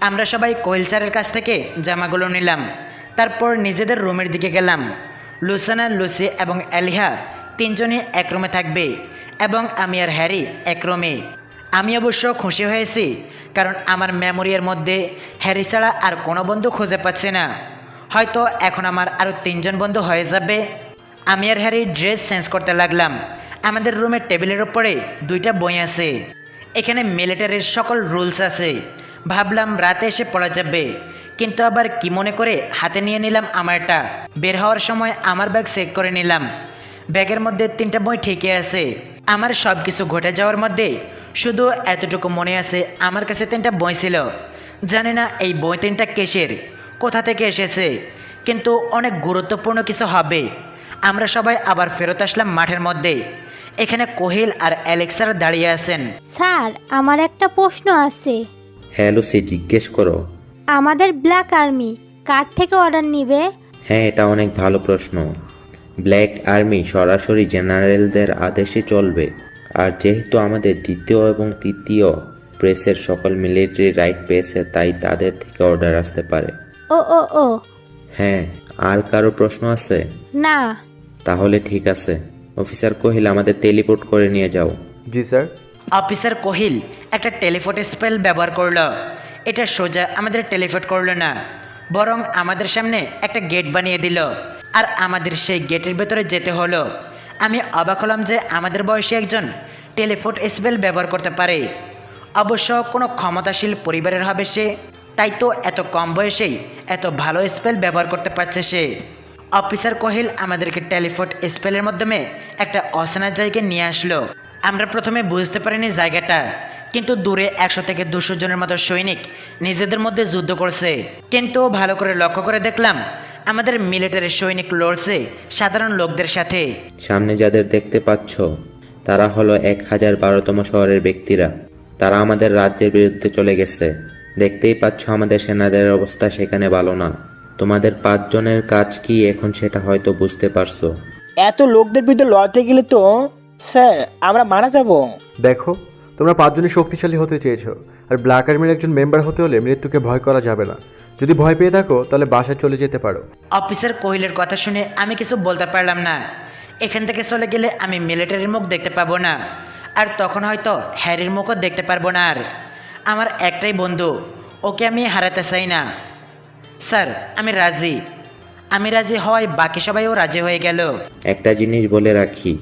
আমরা সবাই কোহিল স্যারের কাছ থেকে জামাগুলো নিলাম, তারপর নিজেদের রুমের দিকে গেলাম। লুসানা, লুসি এবং এলিহা 3 জনই এক রুমে থাকবে এবং আমি আর হ্যারি এক রুমে। আমি অবশ্য খুশি হয়েছি, কারণ আমার মেমোরির মধ্যে হ্যারি ছাড়া আর কোনো বন্ধু খুঁজে পাচ্ছি না। হয়তো এখন আমার আরও 3 জন বন্ধু হয়ে যাবে। আমি আর হ্যারি ড্রেস চেঞ্জ করতে লাগলাম। আমাদের রুমের টেবিলের ওপরে 2টা বই আছে, এখানে মিলিটারির সকল রুলস আছে। ভাবলাম রাতে এসে পড়া যাবে, কিন্তু আবার কি মনে করে হাতে নিয়ে নিলাম আমারটা। বের হওয়ার সময় আমার ব্যাগ চেক করে নিলাম, ব্যাগের মধ্যে 3টা বই ঠিকই আছে। আমার সব কিছু ঘটে যাওয়ার মধ্যে শুধু এতটুকু মনে আছে আমার কাছে 3টা বই ছিল। জানি না এই বই 3টা কেসের, কোথা থেকে এসেছে, কিন্তু অনেক গুরুত্বপূর্ণ কিছু হবে। আমরা সবাই আবার ফেরত আসলাম মাঠের মধ্যে। এখানে কোহিল আর অ্যালেক্সার দাঁড়িয়ে আছেন। স্যার আমার একটা প্রশ্ন আছে। হ্যাঁ লুসি, জিজ্ঞেস করো। আমাদের ব্ল্যাক আর্মি কার থেকে অর্ডার নিবে? হ্যাঁ, এটা অনেক ভালো প্রশ্ন। ব্ল্যাক আর্মি সরাসরি জেনারেলদের আদেশে চলবে, আর যেহেতু আমাদের 2য় এবং 3য় প্রেসের সকল মিলিটারি রাইট পেয়েছে, তাই তাদের থেকে অর্ডার আসতে পারে। ও ও ও হ্যাঁ, আর কারো প্রশ্ন আছে? না। তাহলে ঠিক আছে, অফিসার কোহিল আমাদের টেলিপোর্ট করে নিয়ে যাও। জি স্যার। অফিসার কোহিল একটা টেলিফোট স্পেল ব্যবহার করলো। এটা সোজা আমাদের টেলিফোট করলো না, বরং আমাদের সামনে একটা গেট বানিয়ে দিল, আর আমাদের সেই গেটের ভেতরে যেতে হলো। আমি অবাক হলাম যে আমাদের বয়সী একজন টেলিফোট স্পেল ব্যবহার করতে পারে। অবশ্য কোনো ক্ষমতাশীল পরিবারের হবে সে, তাই তো এত কম বয়সেই এত ভালো স্পেল ব্যবহার করতে পারছে সে। অফিসার কোহিল আমাদেরকে টেলিফোট স্পেলের মাধ্যমে একটা অচেনা জায়গায় নিয়ে আসলো। আমরা প্রথমে বুঝতে পারিনি জায়গাটা, কিন্তু দূরে 100 থেকে 200 জনের মতো সৈনিক নিজেদের মধ্যে যুদ্ধ করছে। কিন্তু ভালো করে লক্ষ্য করে দেখলাম আমাদের মিলিটারি সৈনিক লড়ছে সাধারণ লোকদের সাথে। সামনে যাদের দেখতে পাচ্ছ তারা হলো 1012তম শহরের ব্যক্তিরা। তারা আমাদের রাজ্যের বিরুদ্ধে চলে গেছে। দেখতেই পাচ্ছ আমাদের সেনাদের অবস্থা সেখানে ভালো না। তোমাদের 5 জনের কাজ কি এখন সেটা হয়তো বুঝতে পারছো। এত লোকদের বিরুদ্ধে লড়তে গেলে তো স্যার আমরা মারা যাব। দেখো, তোমরা 5 জনই শক্তিশালী হতে চেয়েছো, আর ব্ল্যাক আর্মির একজন মেম্বার হতে হলে মৃত্যুকে ভয় করা যাবে না। যদি ভয় পেয়ে থাকো তাহলে বাসায় চলে যেতে পারো। অফিসার কোহিলের কথা শুনে আমি কিছু বলতে পারলাম না। এখান থেকে চলে গেলে আমি মিলিটারির মুখ দেখতে পাবো না, আর তখন হয়তো হ্যারির মুখও দেখতে পারবো না। আর আমার একটাই বন্ধু, ওকে আমি হারাতে চাই না। স্যার, আমি রাজি হওয়ায় বাকি সবাইও রাজি হয়ে গেল। একটা জিনিস বলে রাখি,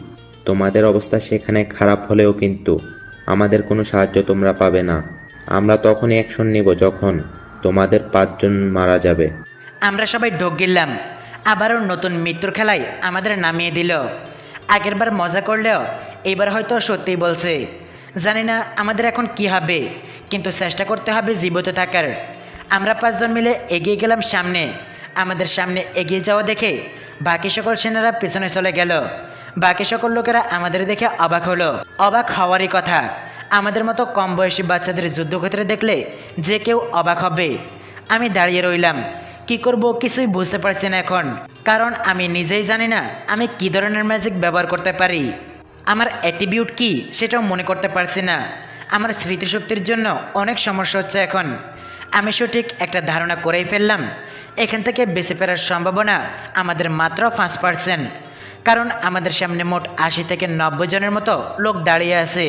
তোমাদের অবস্থা সেখানে খারাপ হলেও কিন্তু আমাদের কোনো সাহায্য তোমরা পাবে না। আমরা তখনই অ্যাকশন নিব যখন তোমাদের 5 জন মারা যাবে। আমরা সবাই ঢোক গিললাম। আবারও নতুন মৃত্যুর খেলায় আমাদের নামিয়ে দিল। আগেরবার মজা করলেও এবার হয়তো সত্যিই বলছে। জানি না আমাদের এখন কি হবে, কিন্তু চেষ্টা করতে হবে জীবিত থাকার। আমরা 5 জন মিলে এগিয়ে গেলাম সামনে। আমাদের সামনে এগিয়ে যাওয়া দেখে বাকি সকল সেনারা পিছনে চলে গেল। বাকি সকল লোকেরা আমাদের দেখে অবাক হলো। অবাক হওয়ারই কথা। আমাদের মতো কম বয়সী বাচ্চাদের যুদ্ধক্ষেত্রে দেখলে যে কেউ অবাক হবে। আমি দাঁড়িয়ে রইলাম, কি করব কিছুই বুঝতে পারছি না এখন, কারণ আমি নিজেই জানি না আমি কি ধরনের ম্যাজিক ব্যবহার করতে পারি। আমার অ্যাটিটিউড কি সেটাও মনে করতে পারছি না। আমার স্মৃতিশক্তির জন্য অনেক সমস্যা হচ্ছে এখন। আমি সঠিক একটা ধারণা করেই ফেললাম, এখান থেকে বেঁচে ফেরার সম্ভাবনা আমাদের মাত্র 5%, কারণ আমাদের সামনে মোট 80 থেকে 90 জনের মতো লোক দাঁড়িয়ে আছে,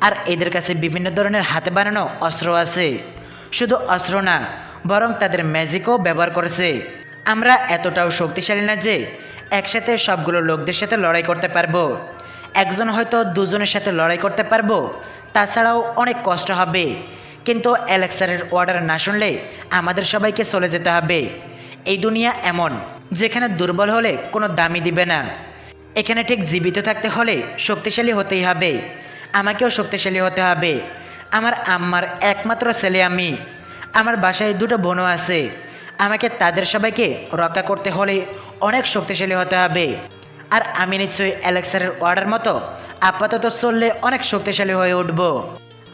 আর এদের কাছে বিভিন্ন ধরনের হাতে বানানো অস্ত্র আছে। শুধু অস্ত্র না, বরং তাদের ম্যাজিকও ব্যবহার করেছে। আমরা এতটাও শক্তিশালী না যে একসাথে সবগুলো লোকদের সাথে লড়াই করতে পারবো। একজন হয়তো 2 জনের সাথে লড়াই করতে পারবো, তাছাড়াও অনেক কষ্ট হবে। কিন্তু অ্যালেক্সারের অর্ডার না শুনলে আমাদের সবাইকে চলে যেতে হবে। এই দুনিয়া এমন যেখানে দুর্বল হলে কোনো দামই দিবে না। এখানে ঠিক জীবিত থাকতে হলে শক্তিশালী হতেই হবে। আমাকেও শক্তিশালী হতে হবে। আমার আম্মার একমাত্র ছেলে আমি। আমার বাসায় 2টো বোনও আছে। আমাকে তাদের সবাইকে রক্ষা করতে হলে অনেক শক্তিশালী হতে হবে। আর আমি নিশ্চয়ই অ্যালেক্সারের অর্ডার মতো আপাতত চললে অনেক শক্তিশালী হয়ে উঠব।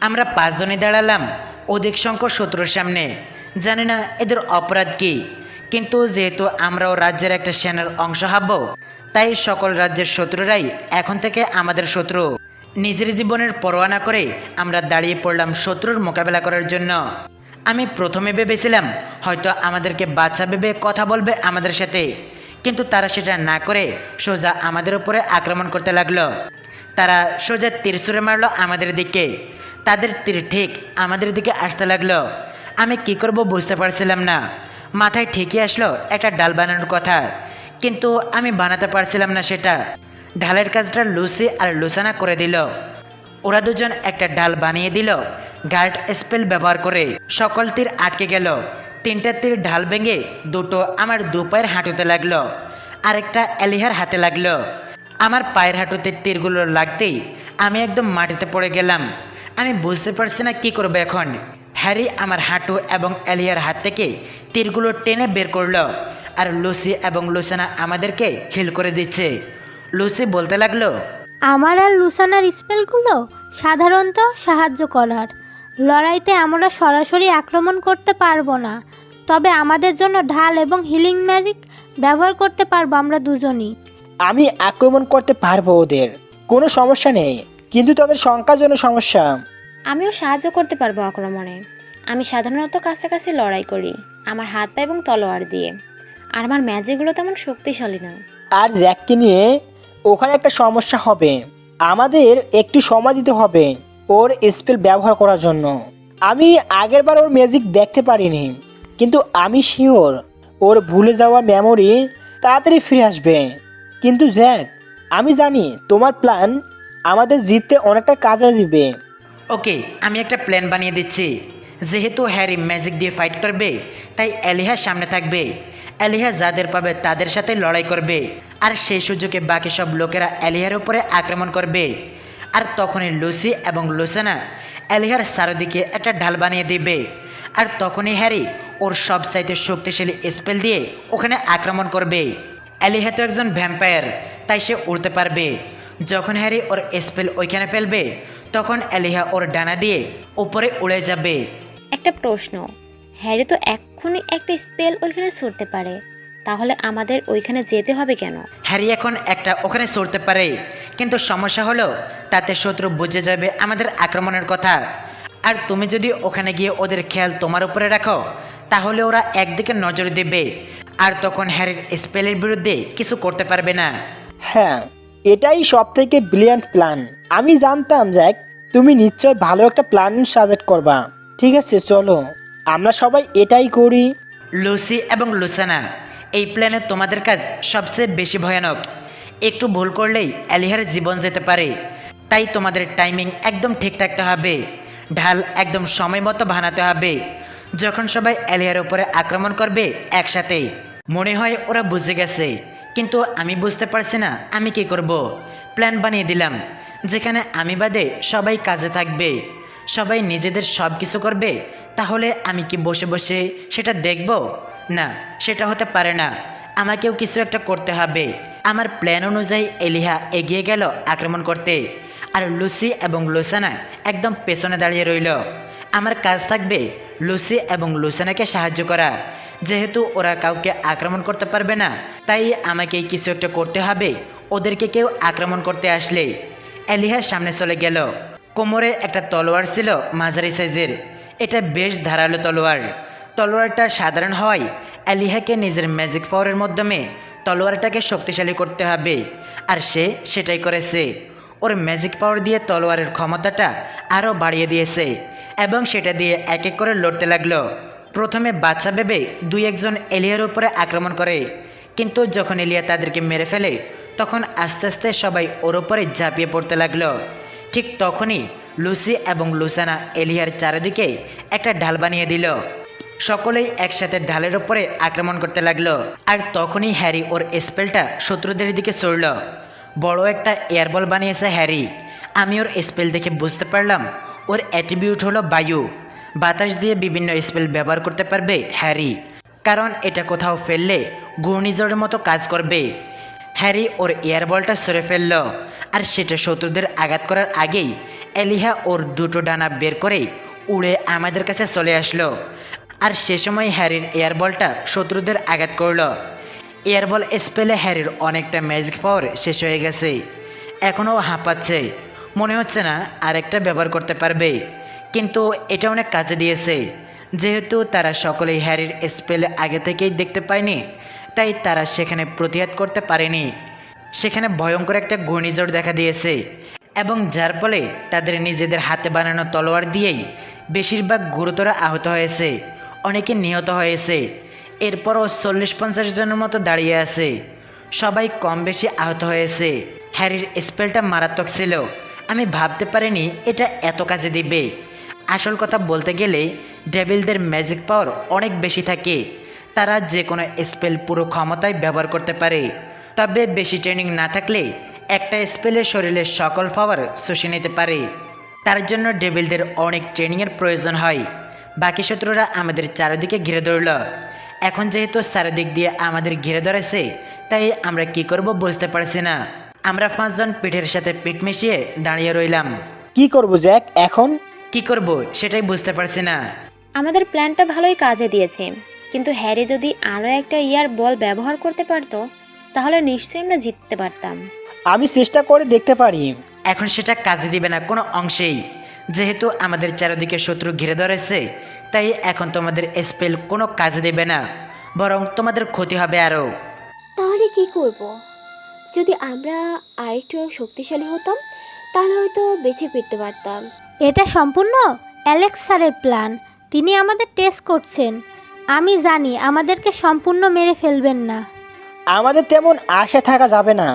আমরা 5 জনই দাঁড়ালাম অধিক সংখ্যক শত্রুর সামনে। জানি না এদের অপরাধ কি, কিন্তু যেহেতু আমরাও রাজ্যের একটা সেনার অংশ হব, তাই সকল রাজ্যের শত্রুরাই এখন থেকে আমাদের শত্রু। নিজের জীবনের পরোয়া না করে আমরা দাঁড়িয়ে পড়লাম শত্রুর মোকাবেলা করার জন্য। আমি প্রথমে ভেবেছিলাম হয়তো আমাদেরকে বাচ্চা ভেবে কথা বলবে আমাদের সাথে, কিন্তু তারা সেটা না করে সোজা আমাদের উপরে আক্রমণ করতে লাগলো। তারা সোজা তীর ছুঁড়ে মারলো আমাদের দিকে। তাদের তীর ঠিক আমাদের দিকে আসতে লাগলো। আমি কি করব বুঝতে পারছিলাম না। মাথায় ঠিকই আসলো একটা ডাল বানানোর কথা, কিন্তু আমি বানাতে পারছিলাম না সেটা। ঢালের কাজটা লুসি আর লুসানা করে দিল। ওরা দুজন একটা ডাল বানিয়ে দিল গার্ড স্পেল ব্যবহার করে। সকল তীর আটকে গেল। 3টা তীর ঢাল ভেঙে 2টো আমার 2 পায়ের হাঁটুতে লাগলো, আরেকটা এলিহার হাতে লাগলো। আমার পায়ের হাঁটুতে তীরগুলো লাগতেই আমি একদম মাটিতে পড়ে গেলাম। আমি বুঝতে পারছি না কি করবো এখন। হ্যারি আমার হাঁটু এবং এলিয়ার হাত থেকে তীরগুলো টেনে বের করলো, আর লুসি এবং লুসানা আমাদেরকে হিল করে দিচ্ছে। লুসি বলতে লাগলো, আমার আর লুসানার স্পেলগুলো সাধারণত সাহায্য করার। লড়াইতে আমরা সরাসরি আক্রমণ করতে পারবো না, তবে আমাদের জন্য ঢাল এবং হিলিং ম্যাজিক ব্যবহার করতে পারবো আমরা দুজনই। আমি আক্রমণ করতে পারবো ওদের, কোনো সমস্যা নেই, কিন্তু তাদের সংখ্যার জন্য সমস্যা। আমিও সাহায্য করতে পারবো আক্রমণে। আমি সাধারণত কাছাকাছি লড়াই করি আমার হাত পা এবং তলোয়ার দিয়ে, আর আমার ম্যাজিকগুলো তেমন শক্তিশালী না। আর জ্যাককে নিয়ে ওখানে একটা সমস্যা হবে। আমাদের একটু সময় দিতে হবে ওর স্পেল ব্যবহার করার জন্য। আমি আগেরবার ওর ম্যাজিক দেখতে পারিনি, কিন্তু আমি শিওর ওর ভুলে যাওয়া মেমোরি তাড়াতাড়ি ফিরে আসবে। কিন্তু জ্যাক, আমি জানি তোমার প্ল্যান আমাদের জিততে অনেকটা কাজে দিবে। ওকে, আমি একটা প্ল্যান বানিয়ে দিচ্ছি। যেহেতু হ্যারি ম্যাজিক দিয়ে ফাইট করবে, তাই এলিহা সামনে থাকবে। এলিহা যাদের পাবে তাদের সাথে লড়াই করবে, আর সেই সুযোগে বাকি সব লোকেরা এলিহার উপরে আক্রমণ করবে। আর তখনই লুসি এবং লুসানা এলিহার চারদিকে একটা ঢাল বানিয়ে দিবে। আর তখনই হ্যারি ওর সব চাইতে শক্তিশালী স্পেল দিয়ে ওখানে আক্রমণ করবে। এলিহা তো একজন ভ্যাম্পায়ার, তাই সে উড়তে পারবে। যখন হ্যারি ওর স্পেল ওইখানে ফেলবে, তখন এলিহা ওর ডানা দিয়ে উপরে উড়ে যাবে। একটা প্রশ্ন, হ্যারি তো এক্ষুনি একটা স্পেল ওইখানে ছুড়তে পারে, তাহলে আমাদের ওইখানে যেতে হবে কেন? হ্যারি এখন একটা ওখানে ছুড়তে পারে, কিন্তু সমস্যা হলো তাতে শত্রু বুঝে যাবে আমাদের আক্রমণের কথা। আর তুমি যদি ওখানে গিয়ে ওদের খেয়াল তোমার উপরে রাখো তাহলে ওরা একদিকে নজর দেবে আর তখন হ্যারির স্পেলের বিরুদ্ধে কিছু করতে পারবে না। হ্যাঁ, এটাই সব থেকে ব্রিলিয়ান্ট প্ল্যান। আমি জানতাম জ্যাক তুমি নিশ্চয় ভালো একটা প্ল্যান সাজেস্ট করবা। ঠিক আছে, চলো আমরা সবাই এটাই করি। লুসি এবং লুসানা, এই প্ল্যানে তোমাদের কাজ সবচেয়ে বেশি ভয়ানক। একটু ভুল করলেই এলিহার জীবন যেতে পারে, তাই তোমাদের টাইমিং একদম ঠিক থাকতে হবে। ঢাল একদম সময় মতো বানাতে হবে। যখন সবাই এলিহার উপরে আক্রমণ করবে একসাথে। মনে হয় ওরা বুঝে গেছে, কিন্তু আমি বুঝতে পারছি না আমি কি করব। প্ল্যান বানিয়ে দিলাম যেখানে আমি বাদে সবাই কাজে থাকবে, সবাই নিজেদের সব কিছু করবে। তাহলে আমি কি বসে বসে সেটা দেখব? না, সেটা হতে পারে না। আমাকেও কিছু একটা করতে হবে। আমার প্ল্যান অনুযায়ী এলিহা এগিয়ে গেল আক্রমণ করতে, আর লুসি এবং লুসানা একদম পেছনে দাঁড়িয়ে রইল। আমার কাজ থাকবে লুসি এবং লুসানাকে সাহায্য করা। যেহেতু ওরা কাউকে আক্রমণ করতে পারবে না, তাই আমাকেই কিছু একটা করতে হবে ওদেরকে কেউ আক্রমণ করতে আসলে। এলিহার সামনে চলে গেল। কোমরে একটা তলোয়ার ছিল মাঝারি সাইজের। এটা বেশ ধারালো তলোয়ার। তলোয়ারটা সাধারণ হওয়ায় এলিহাকে নিজের ম্যাজিক পাওয়ারের মাধ্যমে তলোয়ারটাকে শক্তিশালী করতে হবে, আর সে সেটাই করেছে। ওর ম্যাজিক পাওয়ার দিয়ে তলোয়ারের ক্ষমতাটা আরও বাড়িয়ে দিয়েছে এবং সেটা দিয়ে এক এক করে লড়তে লাগলো। প্রথমে বাচ্চা ভেবে দুই একজন এলিয়ার উপরে আক্রমণ করে, কিন্তু যখন এলিয়া তাদেরকে মেরে ফেলে তখন আস্তে আস্তে সবাই ওর উপরে ঝাঁপিয়ে পড়তে লাগলো। ঠিক তখনই লুসি এবং লুসানা এলিয়ার চারিদিকে একটা ঢাল বানিয়ে দিল। সকলেই একসাথে ঢালের উপরে আক্রমণ করতে লাগলো। আর তখনই হ্যারি ওর স্পেলটা শত্রুদের দিকে ছড়ল। বড় একটা এয়ারবল বানিয়েছে হ্যারি। আমি ওর স্পেল দেখে বুঝতে পারলাম ওর অ্যাট্রিবিউট হলো বায়ু। বাতাস দিয়ে বিভিন্ন স্পেল ব্যবহার করতে পারবে হ্যারি, কারণ এটা কোথাও ফেললে ঘূর্ণিঝড়ের মতো কাজ করবে। হ্যারি ওর এয়ারবলটা সরে ফেলল, আর সেটা শত্রুদের আঘাত করার আগেই এলিহা ওর দুটো ডানা বের করে উড়ে আমাদের কাছে চলে আসলো। আর সে সময় হ্যারির এয়ারবলটা শত্রুদের আঘাত করলো। এয়ারবল স্পেলে হ্যারির অনেকটা ম্যাজিক পাওয়ার শেষ হয়ে গেছে। এখনও হাঁপাচ্ছে, মনে হচ্ছে না আরেকটা ব্যবহার করতে পারবে, কিন্তু এটা অনেক কাজে দিয়েছে। যেহেতু তারা সকলেই হ্যারির স্পেলে আগে থেকেই দেখতে পায়নি, তাই তারা সেখানে প্রতিহত করতে পারেনি। সেখানে ভয়ঙ্কর একটা ঘূর্ণিঝড় দেখা দিয়েছে, এবং যার ফলে তাদের নিজেদের হাতে বানানো তলোয়ার দিয়েই বেশিরভাগ গুরুতর আহত হয়েছে, অনেকে নিহত হয়েছে। এরপরও 40-50 জনের মতো দাঁড়িয়ে আছে, সবাই কম বেশি আহত হয়েছে। হ্যারির স্পেলটা মারাত্মক ছিল, আমি ভাবতে পারিনি এটা এত কাজে দিবে। আসল কথা বলতে গেলে ডেভিলদের ম্যাজিক পাওয়ার অনেক বেশি থাকে। তারা যে কোনো স্পেল পুরো ক্ষমতায় ব্যবহার করতে পারে, তবে বেশি ট্রেনিং না থাকলে একটা স্পেলে শরীরের সকল পাওয়ার শুষে নিতে পারে। তার জন্য ডেভিলদের অনেক ট্রেনিংয়ের প্রয়োজন হয়। বাকি শত্রুরা আমাদের চারিদিকে ঘিরে ধরল। এখন যেহেতু চারিদিক দিয়ে আমাদের ঘিরে ধরেছে, তাই আমরা কি করব বুঝতে পারছি না। আমরা 5 জন পিঠের সাথে পিঠ মিশিয়ে দাঁড়িয়ে রইলাম। কি করব জ্যাক এখন? কি করব সেটাই বুঝতে পারছি না। আমাদের প্ল্যানটা ভালোই কাজে দিয়েছে, কিন্তু হ্যারি যদি আরও একটা ইয়ার বল ব্যবহার করতে পারতো তাহলে নিশ্চয়ই আমরা জিততে পারতাম। আমি চেষ্টা করে দেখতে পারি। এখন সেটা কাজে দিবে না কোনো অংশেই। যেহেতু আমাদের চারিদিকে শত্রু ঘিরে ধরেছে, তাই এখন তোমাদের স্পেল কোনো কাজে দেবে না, বরং তোমাদের ক্ষতি হবে আরও। তাহলে কি করব? যদি আমরা আরেকটু শক্তিশালী হতাম তাহলে হয়তো বেঁচে ফিরতে পারতাম। এটা সম্পূর্ণ অ্যালেক্স স্যারের প্ল্যান। তিনি আমাদের টেস্ট করছেন। আমি জানি আমাদেরকে সম্পূর্ণ মেরে ফেলবেন না। আমাদের তেমন আশা থাকা যাবে না,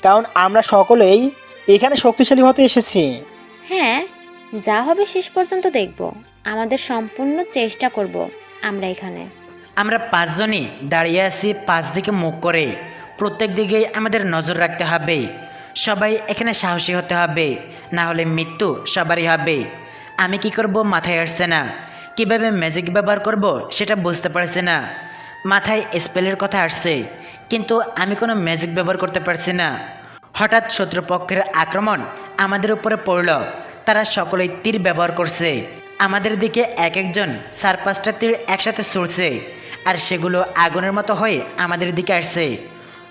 কারণ আমরা সকলেই এখানে শক্তিশালী হতে এসেছি। হ্যাঁ, যা হবে শেষ পর্যন্ত দেখব। আমাদের সম্পূর্ণ চেষ্টা করব আমরা এখানে। আমরা 5 জনই দাঁড়িয়ে আছি 5 দিকে মুখ করে। প্রত্যেক দিকেই আমাদের নজর রাখতে হবে। সবাই এখানে সাহসী হতে হবে, না হলে মৃত্যু সবারই হবে। আমি কি করব মাথায় আসছে না, কিভাবে ম্যাজিক ব্যবহার করব সেটা বুঝতে পারছি না। মাথায় স্পেলের কথা আসছে, কিন্তু আমি কোনো ম্যাজিক ব্যবহার করতে পারছি না। হঠাৎ শত্রুপক্ষের আক্রমণ আমাদের উপরে পড়ল। তারা সকলেই তীর ব্যবহার করছে। আমাদের দিকে এক একজন 4-5টা তীর একসাথে ছুড়ছে, আর সেগুলো আগুনের মতো হয়ে আমাদের দিকে আসছে।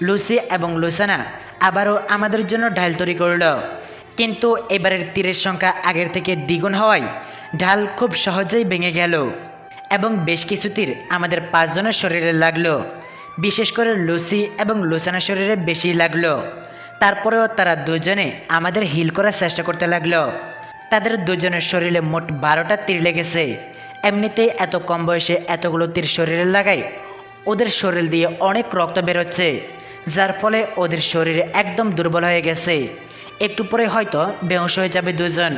লুসি এবং লুসানা আবারও আমাদের জন্য ঢাল তৈরি করল, কিন্তু এবারের তীরের সংখ্যা আগের থেকে দ্বিগুণ হওয়ায় ঢাল খুব সহজেই ভেঙে গেল এবং বেশ কিছু তীর আমাদের 5 জনের শরীরে লাগলো। বিশেষ করে লুসি এবং লুসানার শরীরে বেশি লাগলো। তারপরেও তারা দুজনে আমাদের হিল করার চেষ্টা করতে লাগলো। তাদের দুজনের শরীরে মোট 12টা তীর লেগেছে। এমনিতেই এত কম বয়সে এতগুলো তীর শরীরে লাগায় ওদের শরীর দিয়ে অনেক রক্ত বেরোচ্ছে, যার ফলে ওদের শরীরে একদম দুর্বল হয়ে গেছে। একটু পরে হয়তো বেহুশ হয়ে যাবে দুজন,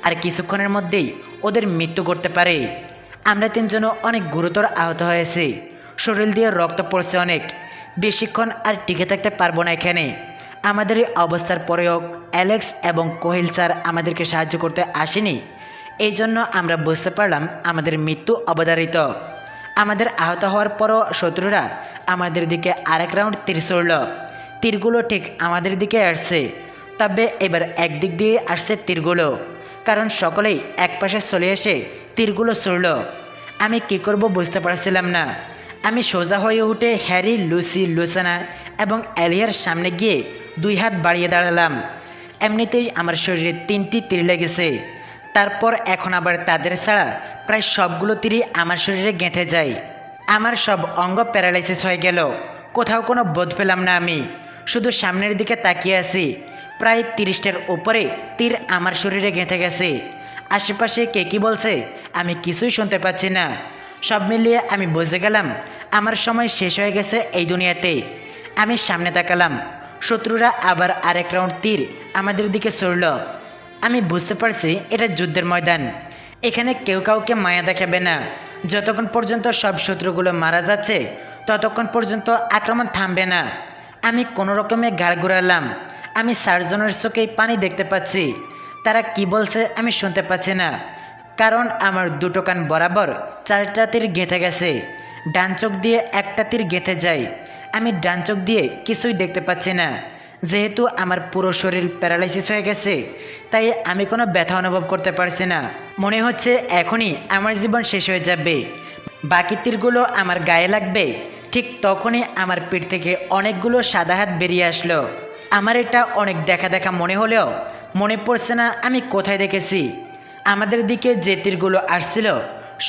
আর কিছুক্ষণের মধ্যেই ওদের মৃত্যু করতে পারে। আমরা 3 জনও অনেক গুরুতর আহত হয়েছি, শরীর দিয়ে রক্ত পড়ছে অনেক। বেশিক্ষণ আর টিকে থাকতে পারবো না এখানে। আমাদের এই অবস্থার পরেও অ্যালেক্স এবং কোহিল স্যার আমাদেরকে সাহায্য করতে আসেনি। এই জন্য আমরা বুঝতে পারলাম আমাদের মৃত্যু অবধারিত। আমাদের আহত হওয়ার পরও শত্রুরা আমাদের দিকে আরেক রাউন্ড তীর ছুড়ল। তীরগুলো ঠিক আমাদের দিকে আসছে, তবে এবার একদিক দিয়ে আসছে তীরগুলো, কারণ সকলেই একপাশে চলে এসে তীরগুলো ছুড়ল। আমি কি করব বুঝতে পারছিলাম না। আমি সোজা হয়ে উঠে হ্যারি, লুসি, লুসানা এবং অ্যালিয়ার সামনে গিয়ে 2 হাত বাড়িয়ে দাঁড়ালাম। এমনিতেই আমার শরীরে 3টি তীর লেগেছে। তারপর এখন আবার তাদের ছাড়া প্রায় সবগুলো তীরই আমার শরীরে গেঁথে যায়। আমার সব অঙ্গ প্যারালাইসিস হয়ে গেল। কোথাও কোনো বোধ পেলাম না। আমি শুধু সামনের দিকে তাকিয়ে আছি। প্রায় 30টার উপরে তীর আমার শরীরে গেঁথে গেছে। আশেপাশে কে কী বলছে আমি কিছুই শুনতে পাচ্ছি না। সব মিলিয়ে আমি বুঝে গেলাম আমার সময় শেষ হয়ে গেছে এই দুনিয়াতে। আমি সামনে তাকালাম, শত্রুরা আবার আরেক রাউন্ড তীর আমাদের দিকে ছুড়ল। আমি বুঝতে পারছি এটা যুদ্ধের ময়দান। এখানে কেউ কাউকে মায়া দেখাবে না। যতক্ষণ পর্যন্ত সব শত্রুগুলো মারা যাচ্ছে ততক্ষণ পর্যন্ত আক্রমণ থামবে না। আমি কোনো রকমে গাড় ঘুরালাম। আমি সার্জনের চোখে পানি দেখতে পাচ্ছি। তারা কি বলছে আমি শুনতে পাচ্ছি না, কারণ আমার 2টো কান বরাবর 4টা তীর গেঁথে গেছে। ডান চোখ দিয়ে একটা তীর গেঁথে যায়। আমি ডান চোখ দিয়ে কিছুই দেখতে পাচ্ছি না। যেহেতু আমার পুরো শরীর প্যারালাইসিস হয়ে গেছে, তাই আমি কোনো ব্যথা অনুভব করতে পারছি না। মনে হচ্ছে এখনই আমার জীবন শেষ হয়ে যাবে। বাকি তীরগুলো আমার গায়ে লাগবে। ঠিক তখনই আমার পিঠ থেকে অনেকগুলো সাদা হাত বেরিয়ে আসলো। আমার এটা অনেক দেখা দেখা মনে হলেও মনে পড়ছে না আমি কোথায় দেখেছি। আমাদের দিকে যে তীরগুলো আসছিল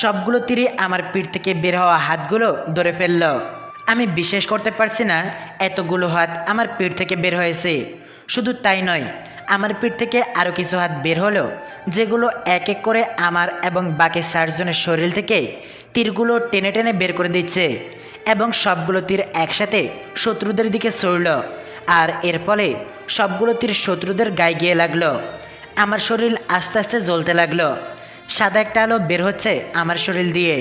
সবগুলো তীরই আমার পিঠ থেকে বের হওয়া হাতগুলো ধরে ফেলল। আমি বিশ্বাস করতে পারছি না এতগুলো হাত আমার পিঠ থেকে বের হয়েছে। শুধু তাই নয়, আমার পিঠ থেকে আরও কিছু হাত বের হলো, যেগুলো এক এক করে আমার এবং বাকি 4 জনের শরীর থেকে তীরগুলো টেনে টেনে বের করে দিচ্ছে, এবং সবগুলো তীর একসাথে শত্রুদের দিকে ছুড়ল। আর এর ফলে সবগুলো তীর শত্রুদের গায়ে গিয়ে লাগলো। আমার শরীর আস্তে আস্তে জ্বলতে লাগলো। সাদা একটা আলো বের হচ্ছে আমার শরীর দিয়ে,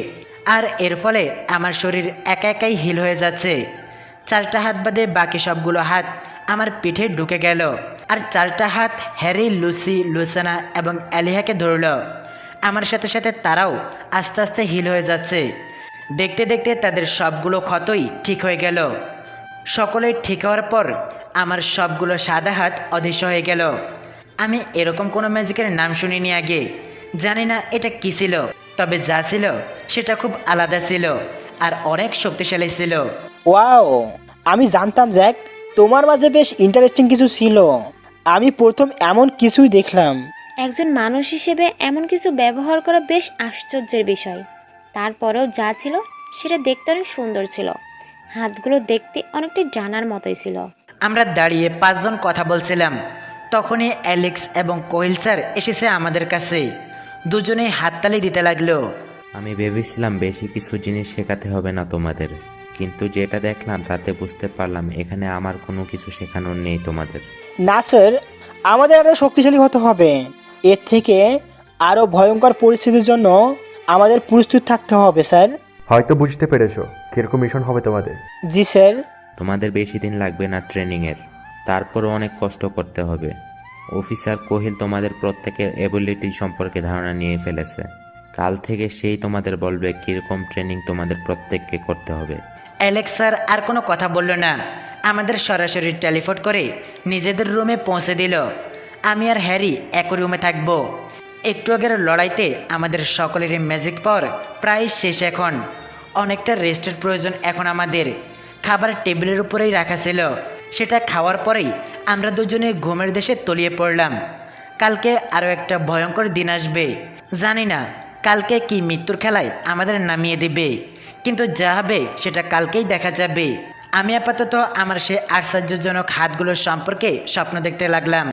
আর এর ফলে আমার শরীর একা একাই হিল হয়ে যাচ্ছে। 4টা হাত বাদে বাকি সবগুলো হাত আমার পিঠে ঢুকে গেল, আর 4টা হাত হ্যারি, লুসি, লুসানা এবং অ্যালিহাকে ধরল। আমার সাথে সাথে তারাও আস্তে আস্তে হিল হয়ে যাচ্ছে। দেখতে দেখতে তাদের সবগুলো ক্ষতই ঠিক হয়ে গেল। সকলে ঠিক হওয়ার পর আমার সবগুলো সাদা হাত অদৃশ্য হয়ে গেল। আমি এরকম কোনো ম্যাজিকের নাম শুনিনি আগে। জানি না এটা কী ছিল, তবে যা ছিল সেটা খুব আলাদা ছিল আর অনেক শক্তিশালী ছিল। ওয়াও, আমি জানতাম জ্যাক তোমার মাঝে বেশ ইন্টারেস্টিং কিছু ছিল। আমি প্রথম এমন কিছুই দেখলাম। একজন মানুষ হিসেবে এমন কিছু ব্যবহার করা বেশ আশ্চর্যের বিষয়। তারপরেও যা ছিল সেটা দেখতে অনেক সুন্দর ছিল। হাতগুলো দেখতে অনেকটা ডানার মতোই ছিল। আমরা দাঁড়িয়ে 5 জন কথা বলছিলাম। তখনই অ্যালেক্স এবং কোহিল স্যার এসেছে আমাদের কাছে। দুজনেই হাততালি দিতে লাগলো। আমি ভেবেছিলাম বেশি কিছু জিনিস শেখাতে হবে না তোমাদের, কিন্তু যেটা দেখলাম তাতে বুঝতে পারলাম এখানে আমার কোনো কিছু শেখানোর নেই তোমাদের। না স্যার, আমাদের আরও শক্তিশালী হতে হবে। এর থেকে আরও ভয়ঙ্কর পরিস্থিতির জন্য আমাদের প্রস্তুত থাকতে হবে স্যার। হয়তো বুঝতে পেরেছো কিরকম মিশন হবে তোমাদের। জি স্যার। তোমাদের বেশি দিন লাগবে না ট্রেনিংয়ের, তারপরও অনেক কষ্ট করতে হবে। অফিসার কোহিল তোমাদের প্রত্যেকের এবিলিটি সম্পর্কে ধারণা নিয়ে ফেলেছে। কাল থেকে সেই তোমাদের বলবে কীরকম ট্রেনিং তোমাদের প্রত্যেককে করতে হবে। অ্যালেক্স স্যার আর কোনো কথা বলল না, আমাদের সরাসরি টেলিফোন করে নিজেদের রুমে পৌঁছে দিল। আমি আর হ্যারি একই রুমে থাকব। একটু আগের লড়াইতে আমাদের সকলেরই ম্যাজিক পাওয়ার প্রায় শেষ। এখন অনেকটা রেস্টের প্রয়োজন। এখন আমাদের খাবার টেবিলের উপরেই রাখা ছিল, সেটা খাওয়ার পরেই আমরা দুজনে ঘুমের দেশে তলিয়ে পড়লাম। কালকে আরও একটা ভয়ঙ্কর দিন আসবে, জানি না কালকে কি মৃত্যুর খেলায় আমাদের নামিয়ে দিবে, কিন্তু যা হবে সেটা কালকেই দেখা যাবে। আমি আপাতত আমার সেই আশ্চর্যজনক হাতগুলোর সম্পর্কে স্বপ্ন দেখতে লাগলাম।